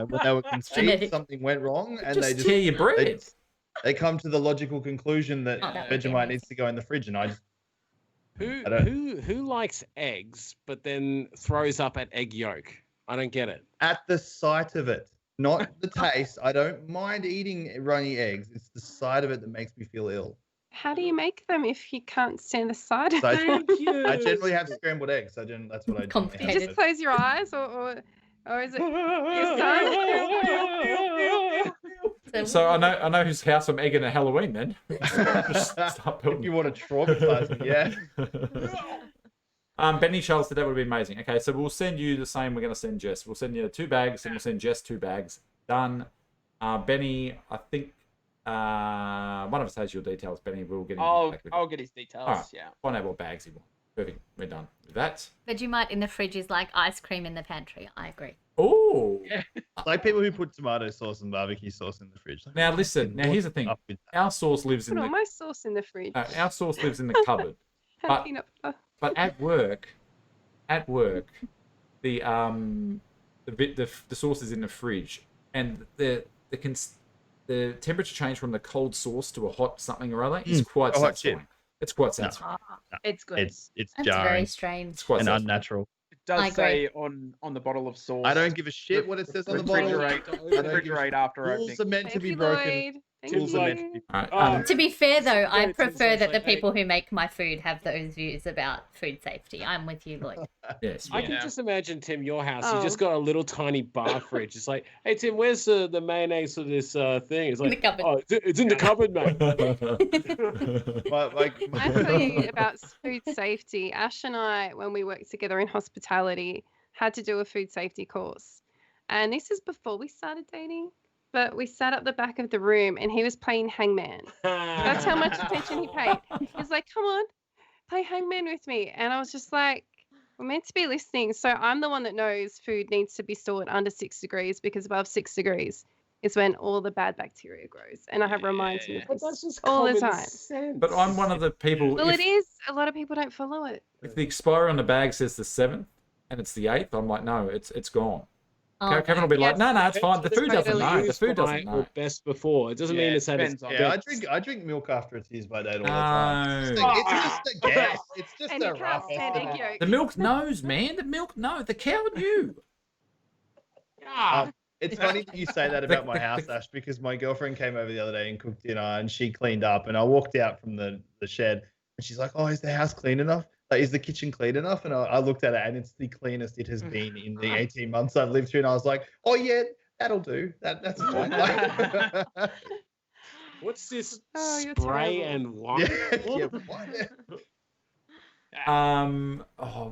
when they were conceived. Genetic. Something went wrong, and Just they tear your bread. they come to the logical conclusion that Oh, that would be Vegemite amazing. needs to go in the fridge, and I just Who I don't- who likes eggs but then throws up at egg yolk? I don't get it. at the sight of it, not the taste. I don't mind eating runny eggs. It's the sight of it that makes me feel ill. How do you make them if you can't stand the side of So it? I generally have scrambled eggs. That's what I generally have. Complicated. You just close your eyes, or is it your son? So I know whose house I'm egging at Halloween then. Just start If building. you want to traumatize me, yeah. Benny Charles said that would be amazing. Okay, so we'll send you the same. We're going to send Jess. We'll send you 2 bags, and we'll send Jess 2 bags. Done. Benny, I think one of us has your details. Benny, we'll get him back with you. I'll get his details. All right. Yeah. Find out what bags he wants. Perfect. We're done with that. Vegemite in the fridge is like ice cream in the pantry. I agree. Oh. Like people who put tomato sauce and barbecue sauce in the fridge. Now listen. Now here's the thing. Up with that. Our sauce lives in Put all the my sauce in the fridge. our sauce lives in the cupboard. but- Peanut butter. But at work, the sauce is in the fridge, and the temperature change from the cold sauce to a hot something or other is quite a hot satisfying. chip. It's quite satisfying. It's good. It's That's jarring very strange. It's quite and satisfying. unnatural. It does I agree. say on the bottle of sauce. I don't give a shit what it says on the bottle. Refrigerate after Rules opening. are meant to Thank be you, broken. Lloyd. Thank Rules are meant you. to be. All right, Oh. To be fair, though, I it's prefer that the like, hey- people who make my food have those views about food safety. I'm with you, Lloyd. yes. I yeah. can just imagine, Tim, your house. Oh. You just got a little tiny bar fridge. It's like, hey, Tim, where's the mayonnaise for this thing? It's In like, the cupboard. oh, it's in the cupboard, mate. I tell you about food safety. Ash and I, when we worked together in hospitality, had to do a food safety course. And this is before we started dating. But we sat at the back of the room and he was playing hangman. That's how much attention he paid. He was like, come on, play hangman with me. And I was just like, we're meant to be listening. So I'm the one that knows food needs to be stored under 6 degrees because above 6 degrees is when all the bad bacteria grows. And I have reminded him But of that's this just all the common time. sense. But I'm one of the people. Well, if, it is. A lot of people don't follow it. if the expiry on the bag says the 7th and it's the 8th, I'm like, no, it's gone. Oh, Kevin will be like, Yes. no, it's fine. The food doesn't know. The Use food by doesn't or know. best before. It doesn't Yeah, mean it's at its depends on- Yeah, best. I drink milk after it's used by date all the time. No. It's just a guess. It's just And a you can't rough stand egg estimate. yolk. The milk knows, man. The milk knows. The cow knew. It's funny that you say that about my house, Ash, because my girlfriend came over the other day and cooked dinner and she cleaned up and I walked out from the shed and she's like, oh, is the house clean enough? Like, is the kitchen clean enough? And I looked at it and it's the cleanest it has been in the 18 months I've lived through. And I was like, oh, yeah, that'll do. That's fine. What's this Oh, you're spray terrible. and wine? yeah, what?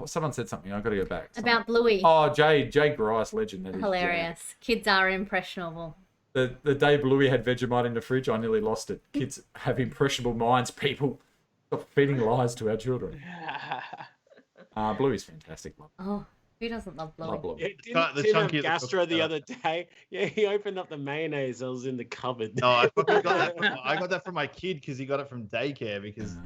Someone said something. I've got to go back. About Bluey. Oh, Jay Grice, legend. That is, Hilarious. Kids are impressionable. The day Bluey had Vegemite in the fridge, I nearly lost it. Kids have impressionable minds, people. Stop feeding lies to our children. Bluey's fantastic. Oh, who doesn't love Bluey? Love Bluey. Yeah, Cut the didn't Tim have chunky of the gastro the cookie other day? Yeah, he opened up the mayonnaise that was in the cupboard. No, I fucking I got that from my kid because he got it from daycare because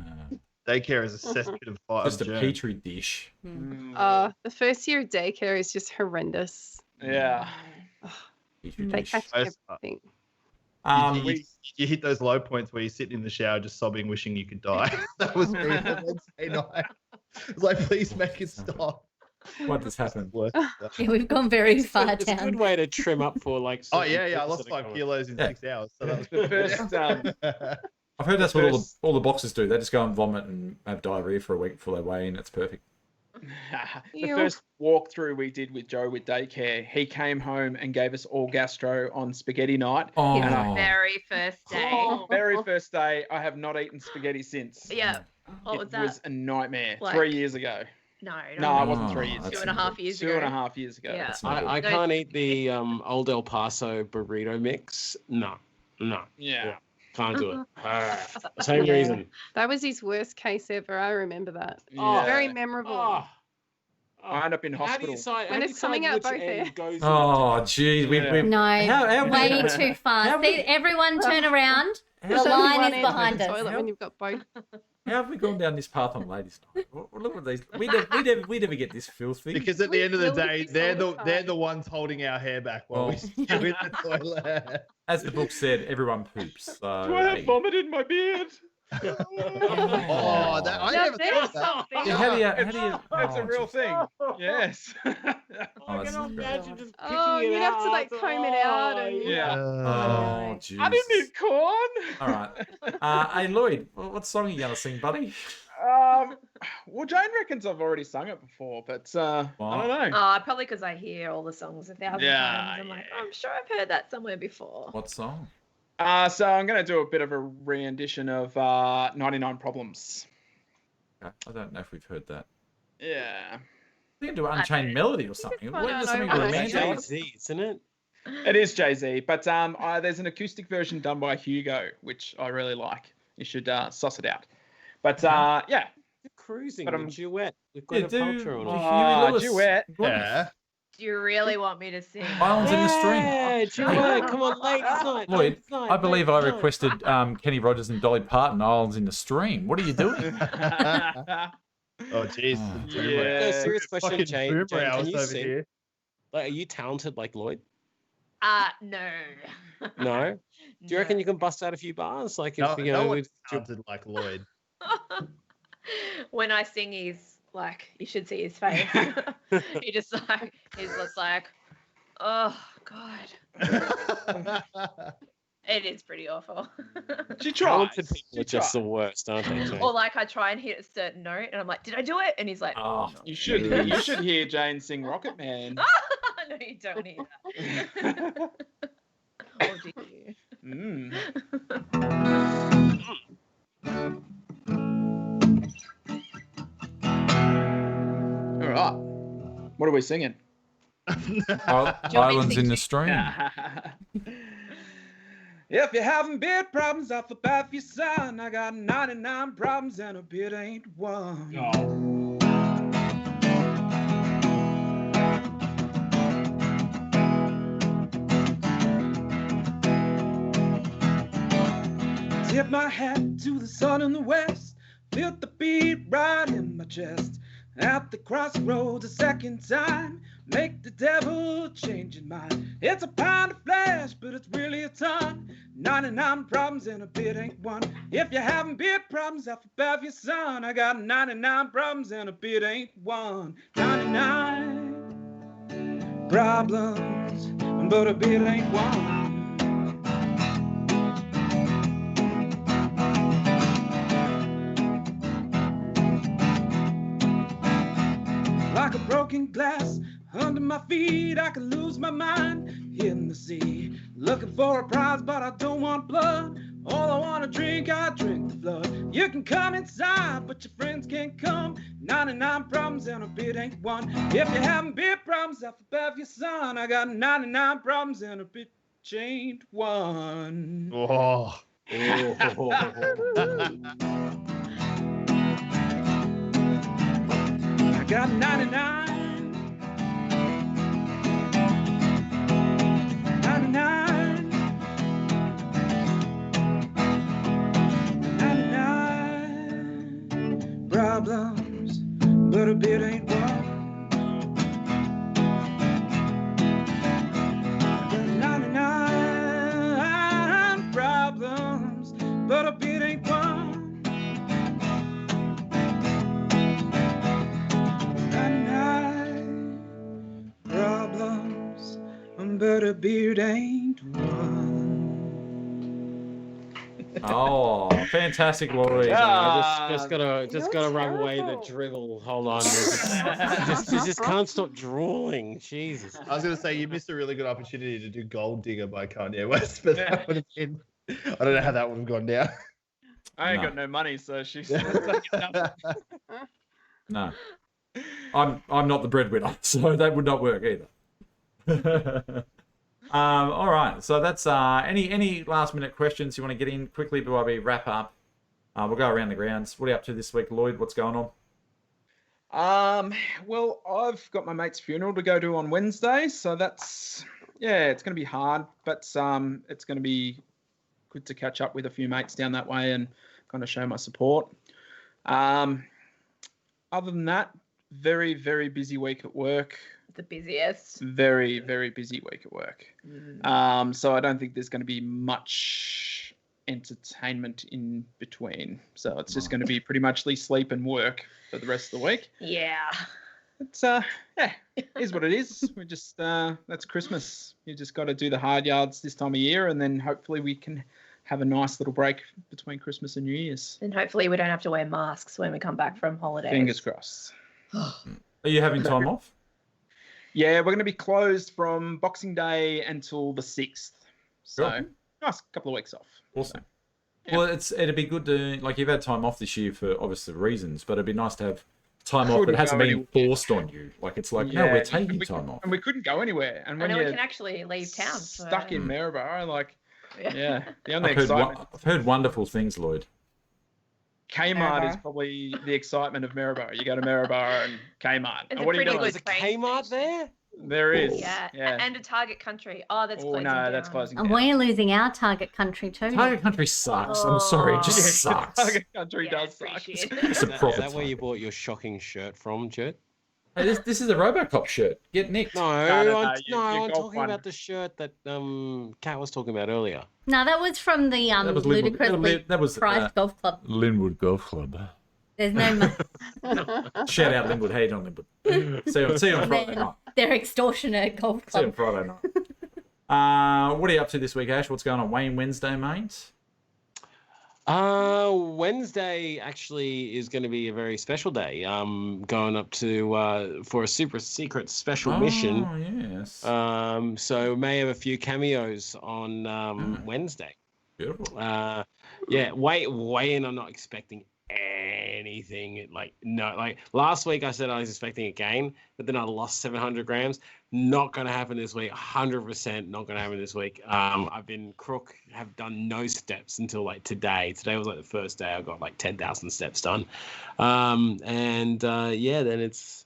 daycare is a cesspool of fire. Just a petri dish. The first year of daycare is just horrendous. Yeah. Petri They dish. catch Most- everything. You hit those low points where you're sitting in the shower just sobbing, wishing you could die. That was me on Wednesday night. I was like, please make it stop. What has happened? Worst stuff. Yeah, we've gone very far It's a good down. way to trim up for like. Oh certain yeah, I trips lost that are 5 going. kilos in Yeah. 6 hours. So that was The first, I've heard that's what First- all the boxers do. They just go and vomit and have diarrhea for a week before they weigh in. It's perfect. the Ew. first walkthrough we did with Joe with daycare, he came home and gave us all gastro on spaghetti night. Oh, His And very first day. Very first day, I have not eaten spaghetti since. Yeah. What was It that? was a nightmare Like- 3 years ago. No, No, it Oh, wasn't 3 years that's ago. 2.5 years Two ago. and a half years ago. Yeah. That's not good. I No, can't eat the old El Paso burrito mix. No. Yeah. Can't do it. Same Yeah. reason. That was his worst case ever. I remember that. Yeah. It's very memorable. I end up in How do hospital. you decide, When how do it's you coming decide out which both end ends. goes in Oh, which geez. Yeah. No, How way we- too fast. how we- See, everyone turn around. The There's only line one is end of behind the us. toilet when you've got both. How have we gone down this path on ladies' night? Look at these. We never get this filthy. Because at the end of the We deal with day, this they're all the the they're time. the ones holding our hair back while we Oh. stew in the toilet. As the book said, everyone poops. So, Do I have hey. vomit in my beard? Oh, that, I Now never there's thought that. something. Yeah, how do you? That's a oh, real geez. thing. Yes. Oh, I that's can great. imagine just picking Oh, it you'd have to out. like comb it out and Yeah. Oh, jeez. I didn't eat corn. All right. Hey, Lloyd, what song are you going to sing, buddy? Well, Jane reckons I've already sung it before, but I don't know. Probably because I hear all the songs 1,000 Yeah, times. I'm like, yeah. I'm sure I've heard that somewhere before. What song? So I'm going to do a bit of a rendition of 99 Problems. Okay. I don't know if we've heard that. Yeah. We can do Unchained Melody or something. fun. What is I something know. romantic? Jay-Z, isn't it? It is Jay-Z, but there's an acoustic version done by Hugo, which I really like. You should suss it out. But yeah. You're cruising, But a duet with Yeah, Gwyneth do Paltrow on it. Huey Lewis. duet. Yeah. Do you really want me to sing? Islands in the Stream. Yeah, duet. Come on, ladies' night. Lloyd, ladies' night, I believe I ladies' night. requested Kenny Rogers and Dolly Parton, Islands in the Stream. What are you doing? Oh, jeez. Oh. Yeah. No, serious question, Fucking Jane. boomer Jane, hours can you over sing? here. Like, are you talented like Lloyd? No. No. Do you reckon you can bust out a few bars? Like, if No, you no know, one's talented like Lloyd. When I sing, he's like, you should see his face. He's just like, oh God. It is pretty awful. She tries. talented people She are just the tries. worst, aren't they, Jane? Or like I try and hit a certain note and I'm like, did I do it? And he's like, Oh, no. You should. You should hear Jane sing Rocket Man. No, you don't hear that. Or do you? Mm. All right. What are we singing? Islands in the Stream. If you're having beard problems, I feel bad for your son. I got 99 problems and a beard ain't one. Tip my hat to the sun in the west. Feel the beat right in my chest. At the crossroads a second time. Make the devil change your mind. It's a pound of flesh, but it's really a ton. 99 problems and a bit ain't one. If you're having beard problems, I feel bad for your son. I got 99 problems and a bit ain't one. 99 problems, but a bit ain't one. Like a broken glass under my feet, I can lose my mind in the sea. Looking for a prize, but I don't want blood. All I want to drink, I drink the blood. You can come inside, but your friends can't come. 99 problems and a bit ain't one. If you're having beer problems, I feel bad for your son. I got 99 problems and a bit ain't one. Oh. I got 99. 99. 99 problems, but a bit ain't one. I got 99 problems, but a bit ain't one. 99 problems, but a beard ain't one. Oh, fantastic, Lloyd. I just gotta rub away the dribble. Hold on, just can't stop drooling. Jesus. I was going to say, you missed a really good opportunity to do Gold Digger by Kanye West, but that would have been, I don't know how that would have gone down. I ain't No. got no money, so she's No. I'm not the breadwinner, so that would not work either. All right, so that's any last minute questions you want to get in quickly before we wrap up? We'll go around the grounds. What are you up to this week, Lloyd? What's going on? Well, I've got my mate's funeral to go to on Wednesday, so that's it's going to be hard, but it's going to be good to catch up with a few mates down that way and kind of show my support. Other than that, very, very busy week at work. The busiest. Very, very busy week at work. So I don't think there's going to be much entertainment in between. So it's just going to be pretty much sleep and work for the rest of the week. Yeah. It's it is what it is. We just that's Christmas. You just got to do the hard yards this time of year, and then hopefully we can have a nice little break between Christmas and New Year's. And hopefully we don't have to wear masks when we come back from holidays. Fingers crossed. Are you having time off? Yeah, we're going to be closed from Boxing Day until the 6th. So Cool. nice couple of weeks off. Awesome. Yeah. Well, it'd be good to, like, you've had time off this year for obvious reasons, but it'd be nice to have time off that Couldn't hasn't go been forced on you. Like, it's like, no, we're taking time off. And we couldn't go anywhere. And I when know you're we can actually leave town. stuck in Maryborough, like, the only I've heard, excitement. I've heard wonderful things, Lloyd. Kmart Maryborough. is probably the excitement of Maryborough. You go to Maryborough and Kmart. It's And a what are you pretty doing? good There's a train Kmart station. there? There is. Yeah. Yeah. And a Target Country. Oh, that's Oh, closing no, down. that's closing And down. we're losing our target country too. Target Country sucks. I'm sorry, it just Oh. sucks. Target Country Yeah, does suck. appreciate It's a Is proper that where you Target. bought your shocking shirt from, Jert? Hey, this is a Robocop shirt. Get nicked. No, no, I'm your I'm golf talking one. about the shirt that Kat was talking about earlier. No, that was from the That was Linwood- ludicrously that was, priced golf club. Linwood Golf Club. There's no Shout out Linwood. How you doing, Linwood? See you on Friday night. they're extortionate golf See you on club. Friday night. What are you up to this week, Ash? What's going on? Wayne Wednesday, mate? Wednesday actually is going to be a very special day. Going up to for a super secret special mission. Oh, yes. So may have a few cameos on Wednesday. Beautiful. Weigh in. I'm not expecting anything. Like last week I said I was expecting a gain, but then I lost 700 grams. Not going to happen this week. 100% not going to happen this week. I've been have done no steps until like today. Today was like the first day I got like 10,000 steps done. Then it's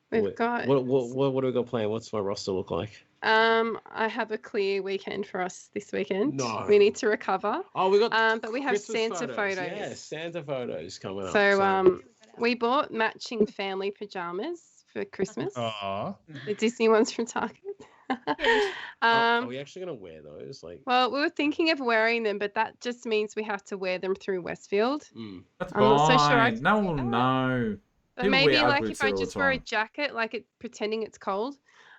We've got. what do we got planned? What's my roster look like? I have a clear weekend for us this weekend. No. We need to recover. Oh, we got But we have Christmas Santa photos. Yeah, Santa photos coming up. So we bought matching family pajamas for Christmas. Aw. The Disney ones from Target. are we actually gonna wear those? Like, Well, we were thinking of wearing them, but that just means we have to wear them through Westfield. That's I'm not so sure I fine. can No do one will that. know. But People maybe wear like ugly if I all the just wear a time. jacket, pretending it's cold.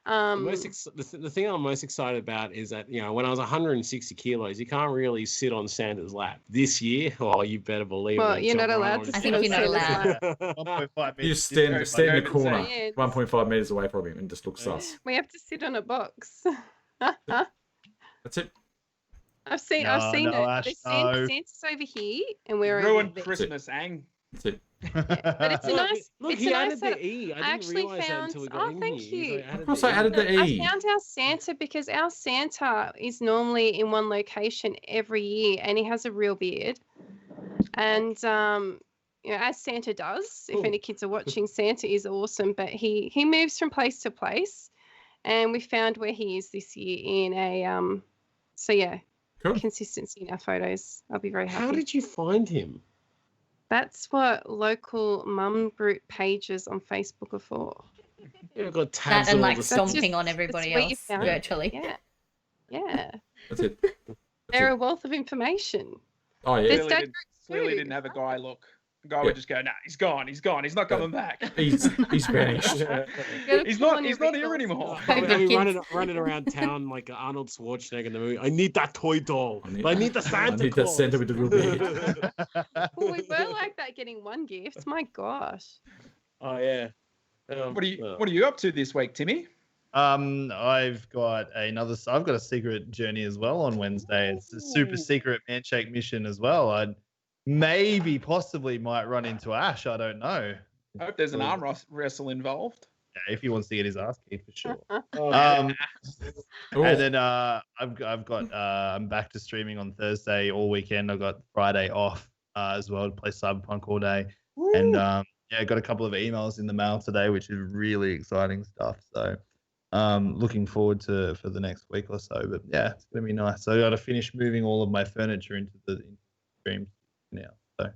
the thing I'm most excited about is that, when I was 160 kilos, you can't really sit on Santa's lap. This year, you better believe Well, it. you're not Jump allowed right to on I sit think on you're not Santa's allowed. lap. 1.5 You meters. stand in the corner, Yeah. 1.5 meters away from him, and just look sus. We have to sit on a box. That's it. I've seen No, it. Ash, There's no. Santa's over here, and we're Ruined over there. Christmas, Ang. That's it. But it's a nice. Look, it's he a nice added setup. the E. I didn't actually realize that until we got found- in oh, thank here. He's you. like, Of course I added the I E. found our Santa because our Santa is normally in one location every year, and he has a real beard. And as Santa does, if Cool. any kids are watching, Santa is awesome, but he moves from place to place, and we found where he is this year in a Cool. consistency in our photos. I'll be very happy. How did you find him? That's what local mum group pages on Facebook are for. You've got tabs That and all like the stomping on that's everybody where you else found it. virtually. Yeah. That's it. They're a wealth of information. Oh, yeah. There's Clearly dad didn't- groups Clearly too. didn't have a guy look. The guy Yeah. would just go, nah, he's gone, he's not coming back. He's vanished. You gotta He's pull not on your here resources. anymore. I mean, Kids. running around town like Arnold Schwarzenegger in the movie. I need that toy doll. I need the I Santa need that Claus. Santa with the real beard. Well, we were like that getting one gift. My gosh. Oh yeah. What are you up to this week, Timmy? I've got a secret journey as well on Wednesday. It's a super secret handshake mission as well. I possibly might run into Ash. I don't know. I hope there's an arm wrestle involved. Yeah, if he wants to get his ass kicked, for sure. Oh, And then I'm back to streaming on Thursday all weekend. I've got Friday off as well to play Cyberpunk all day. Woo. And I got a couple of emails in the mail today, which is really exciting stuff. So looking forward to for the next week or so. But yeah, it's gonna be nice. So I got to finish moving all of my furniture into the stream now. So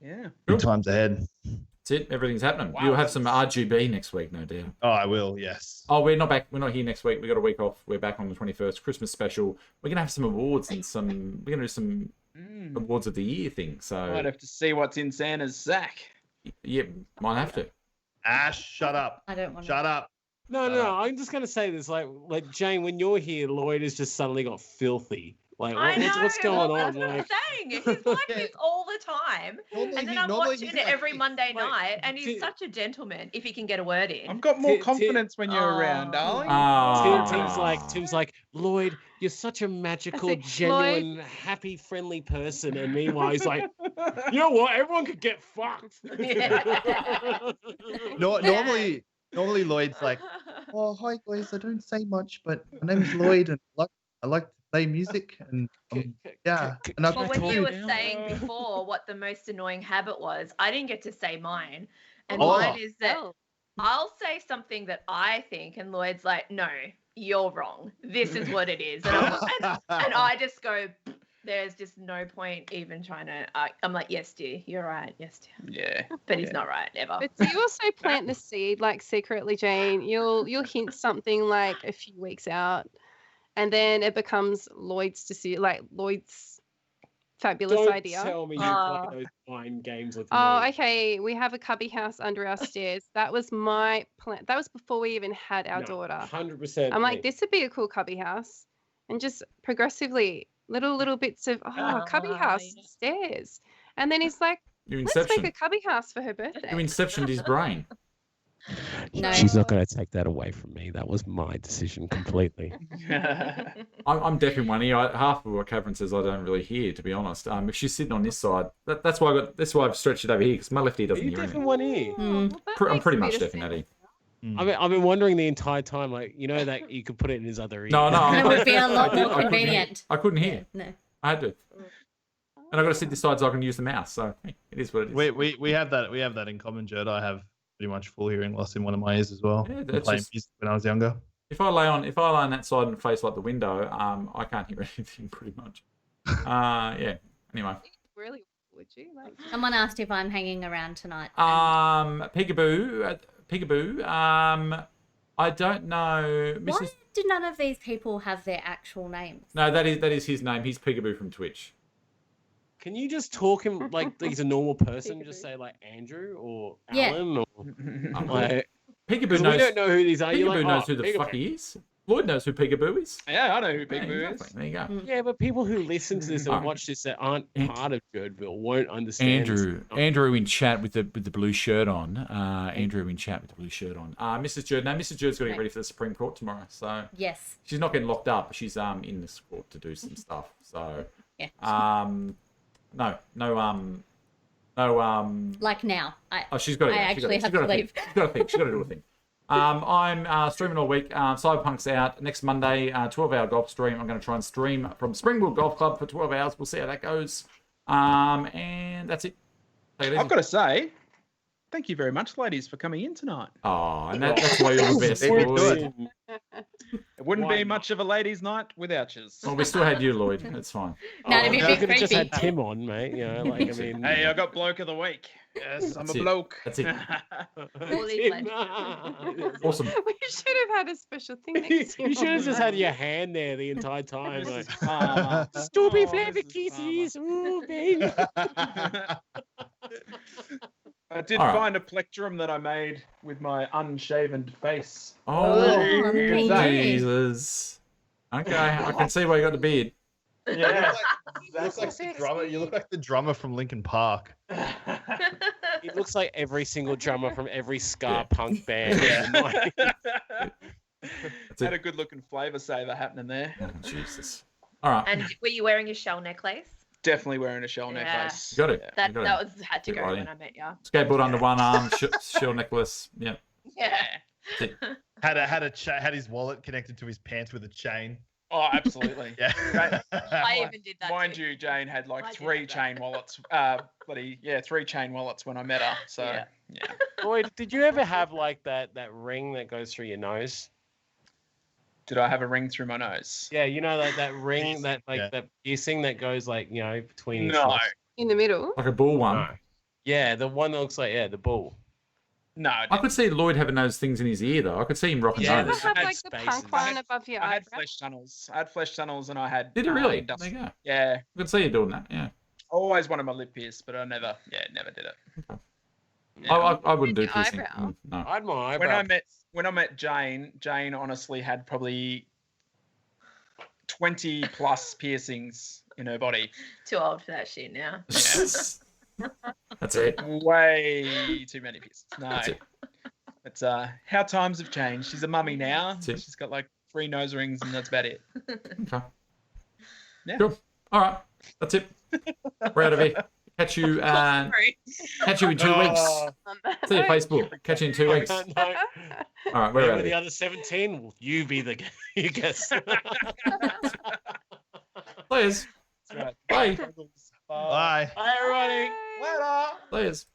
Yeah. good times ahead. That's it. Everything's happening. Wow, You'll have some RGB next week, no doubt. Oh, I will. Yes. Oh, we're not back. We're not here next week. We got a week off. We're back on the 21st, Christmas special. We're gonna have some awards and some. We're gonna do some awards of the year thing. So Might have to see what's in Santa's sack. yeah, might have to. Ash, shut up. I don't want Shut up. No. I'm just gonna say this. Like Jane, when you're here, Lloyd has just suddenly got filthy. Like, I know. what's going on? That's what I'm Like, saying. He's like this all the time. And then I'm watching it every Monday night, and he's such a gentleman if he can get a word in. I've got more Tim- confidence when you're around, darling. Tim's like, Lloyd, you're such a magical, Lloyd. genuine, happy, friendly person. And meanwhile, he's like, you know what? Everyone could get fucked. Normally Lloyd's like, oh, hi guys, I don't say much, but my name's Lloyd, and I like to play music, and yeah. And Well, when you were saying before what the most annoying habit was, I didn't get to say mine. And mine is that I'll say something that I think, and Lloyd's like, no, you're wrong. This is what it is. And I just go, there's just no point even trying to. I'm like, yes, dear, you're right. Yes, dear. Yeah. But he's not right, ever. But do you also plant the seed like secretly, Jane? You'll hint something like a few weeks out, and then it becomes Lloyd's decision, like Lloyd's fabulous Don't idea. tell me you play those mind games with Oh, me. okay. We have a cubby house under our stairs. That was my plan. That was before we even had our daughter. 100%. I'm like, this would be a cool cubby house, and just progressively little bits of cubby house stairs, and then he's like, You let's make inception. a cubby house for her birthday. You inceptioned his brain. No. She's not going to take that away from me. That was my decision completely. I'm deaf in one ear. Half of what Catherine says I don't really hear, to be honest. If she's sitting on this side, that's why I've stretched it over here, because my left ear Are doesn't you hear deaf in anything. one ear? Well, that I'm makes pretty a much bit of deaf in that ear. sense. I've been wondering the entire time, like, you know, that you could put it in his other ear. No, It would be a lot more I couldn't hear. convenient. I couldn't hear. No. I had to. And I've got to sit this side so I can use the mouse. So hey, it is what it is. we have that in common, Jerd. I have pretty much full hearing loss in one of my ears as well. Yeah, I that's played just- music when I was younger. If I lay on that side and face like the window, I can't hear anything pretty much. Yeah. Anyway. Really, would you? Like, Someone asked if I'm hanging around tonight. Peekaboo. I don't know. Why Mrs. do none of these people have their actual names? No, that is his name. He's Peekaboo from Twitch. Can you just talk him like he's a normal person? Just say like Andrew or Yeah. Alan or like. Peekaboo 'Cause we knows. don't know who these are. You're Peekaboo like, knows oh, who the Peekaboo. fuck he is. Lloyd knows who Peekaboo is. Yeah, I know who Yeah, Big Boo exactly. is. There you go. Yeah, but people who listen to this and Alright. watch this that aren't part of Jerdville won't understand. this. Andrew in chat with the blue shirt on. Andrew in chat with the blue shirt on. Mrs. Jerd. No, Mrs. Jerd's got to get ready for the Supreme Court tomorrow. So Yes. she's not getting locked up. She's in this court to do some stuff. So Yeah. no. Like now. She's got to. I actually have to leave. She's got to think. She's got to do a thing. I'm streaming all week. Cyberpunk's out next Monday. 12-hour golf stream. I'm going to try and stream from Springwood Golf Club for 12 hours. We'll see how that goes. And that's it. Take it I've easy. got to say, thank you very much, ladies, for coming in tonight. Oh, and that's why you're the best. Very Lloyd. good. It wouldn't Why be not? much of a ladies' night without you. Well, we still had you, Lloyd. That's fine. No, it'd be a you bit could have just creepy. had Tim on, mate. You know, like I mean. Hey, I got bloke of the week. Yes, I'm That's a it. bloke. That's it. All these legends. Awesome. we should have had a special thing you next year. should have just had your hand there the entire time. Like, Mrs. Palmer. stupid Oh, flavor Mrs. kisses. Ooh, baby. I did All right. find a plectrum that I made with my unshaven face. Oh, thank you. Jesus. Okay, I can see why you got the beard. Yeah. You look like the drummer from Linkin Park. It looks like every single drummer from every ska Yeah. punk band. That's Had a it. good looking flavour saver happening there. Oh, Jesus. All right. And were you wearing your shell necklace? definitely wearing a shell Yeah. necklace. You got it. Yeah. That You got that it. was had to Get go right when in. I met you. Skateboard under one arm, shell necklace. Yeah. Yeah. Had his wallet connected to his pants with a chain. Oh, absolutely. Yeah. I even did that. Mind too. you, Jane had I like did 3 have that. chain wallets. Three chain wallets when I met her. So Yeah. yeah. Lloyd, did you ever have like that ring that goes through your nose? Did I have a ring through my nose? Yeah, you know that ring that Yeah. that piercing that goes like between his No. nostrils? In the middle. Like a bull one. No. Yeah, the one that looks like the bull. No. I I could see Lloyd having those things in his ear though. I could see him rocking Did you ever those. have had like the spaces. punk I one had- above your I had eyebrow? flesh tunnels. I had flesh tunnels and I had. Did it really? dust- There you go. Yeah. I could see you doing that. Yeah. I always wanted my lip pierced, but I never did it. Okay. Yeah. I wouldn't do Your piercing. eyebrow. No. I had my when eyebrow. I met Jane honestly had probably 20 plus piercings in her body. Too old for that shit now. That's it. Way too many piercings. No. That's it. It's how times have changed. She's a mummy now. That's it. She's got like 3 nose rings and that's about it. Okay. Yeah. Cool. All right. That's it. We're out of here. Catch you. Sorry. Catch you in 2 weeks. Oh, See you Facebook. Catch you in 2 weeks. All no. right. We're Where out were of the here. other 17? Will you be the you guess? Players. That's right. Bye. Bye. Hi everybody. Later. Players.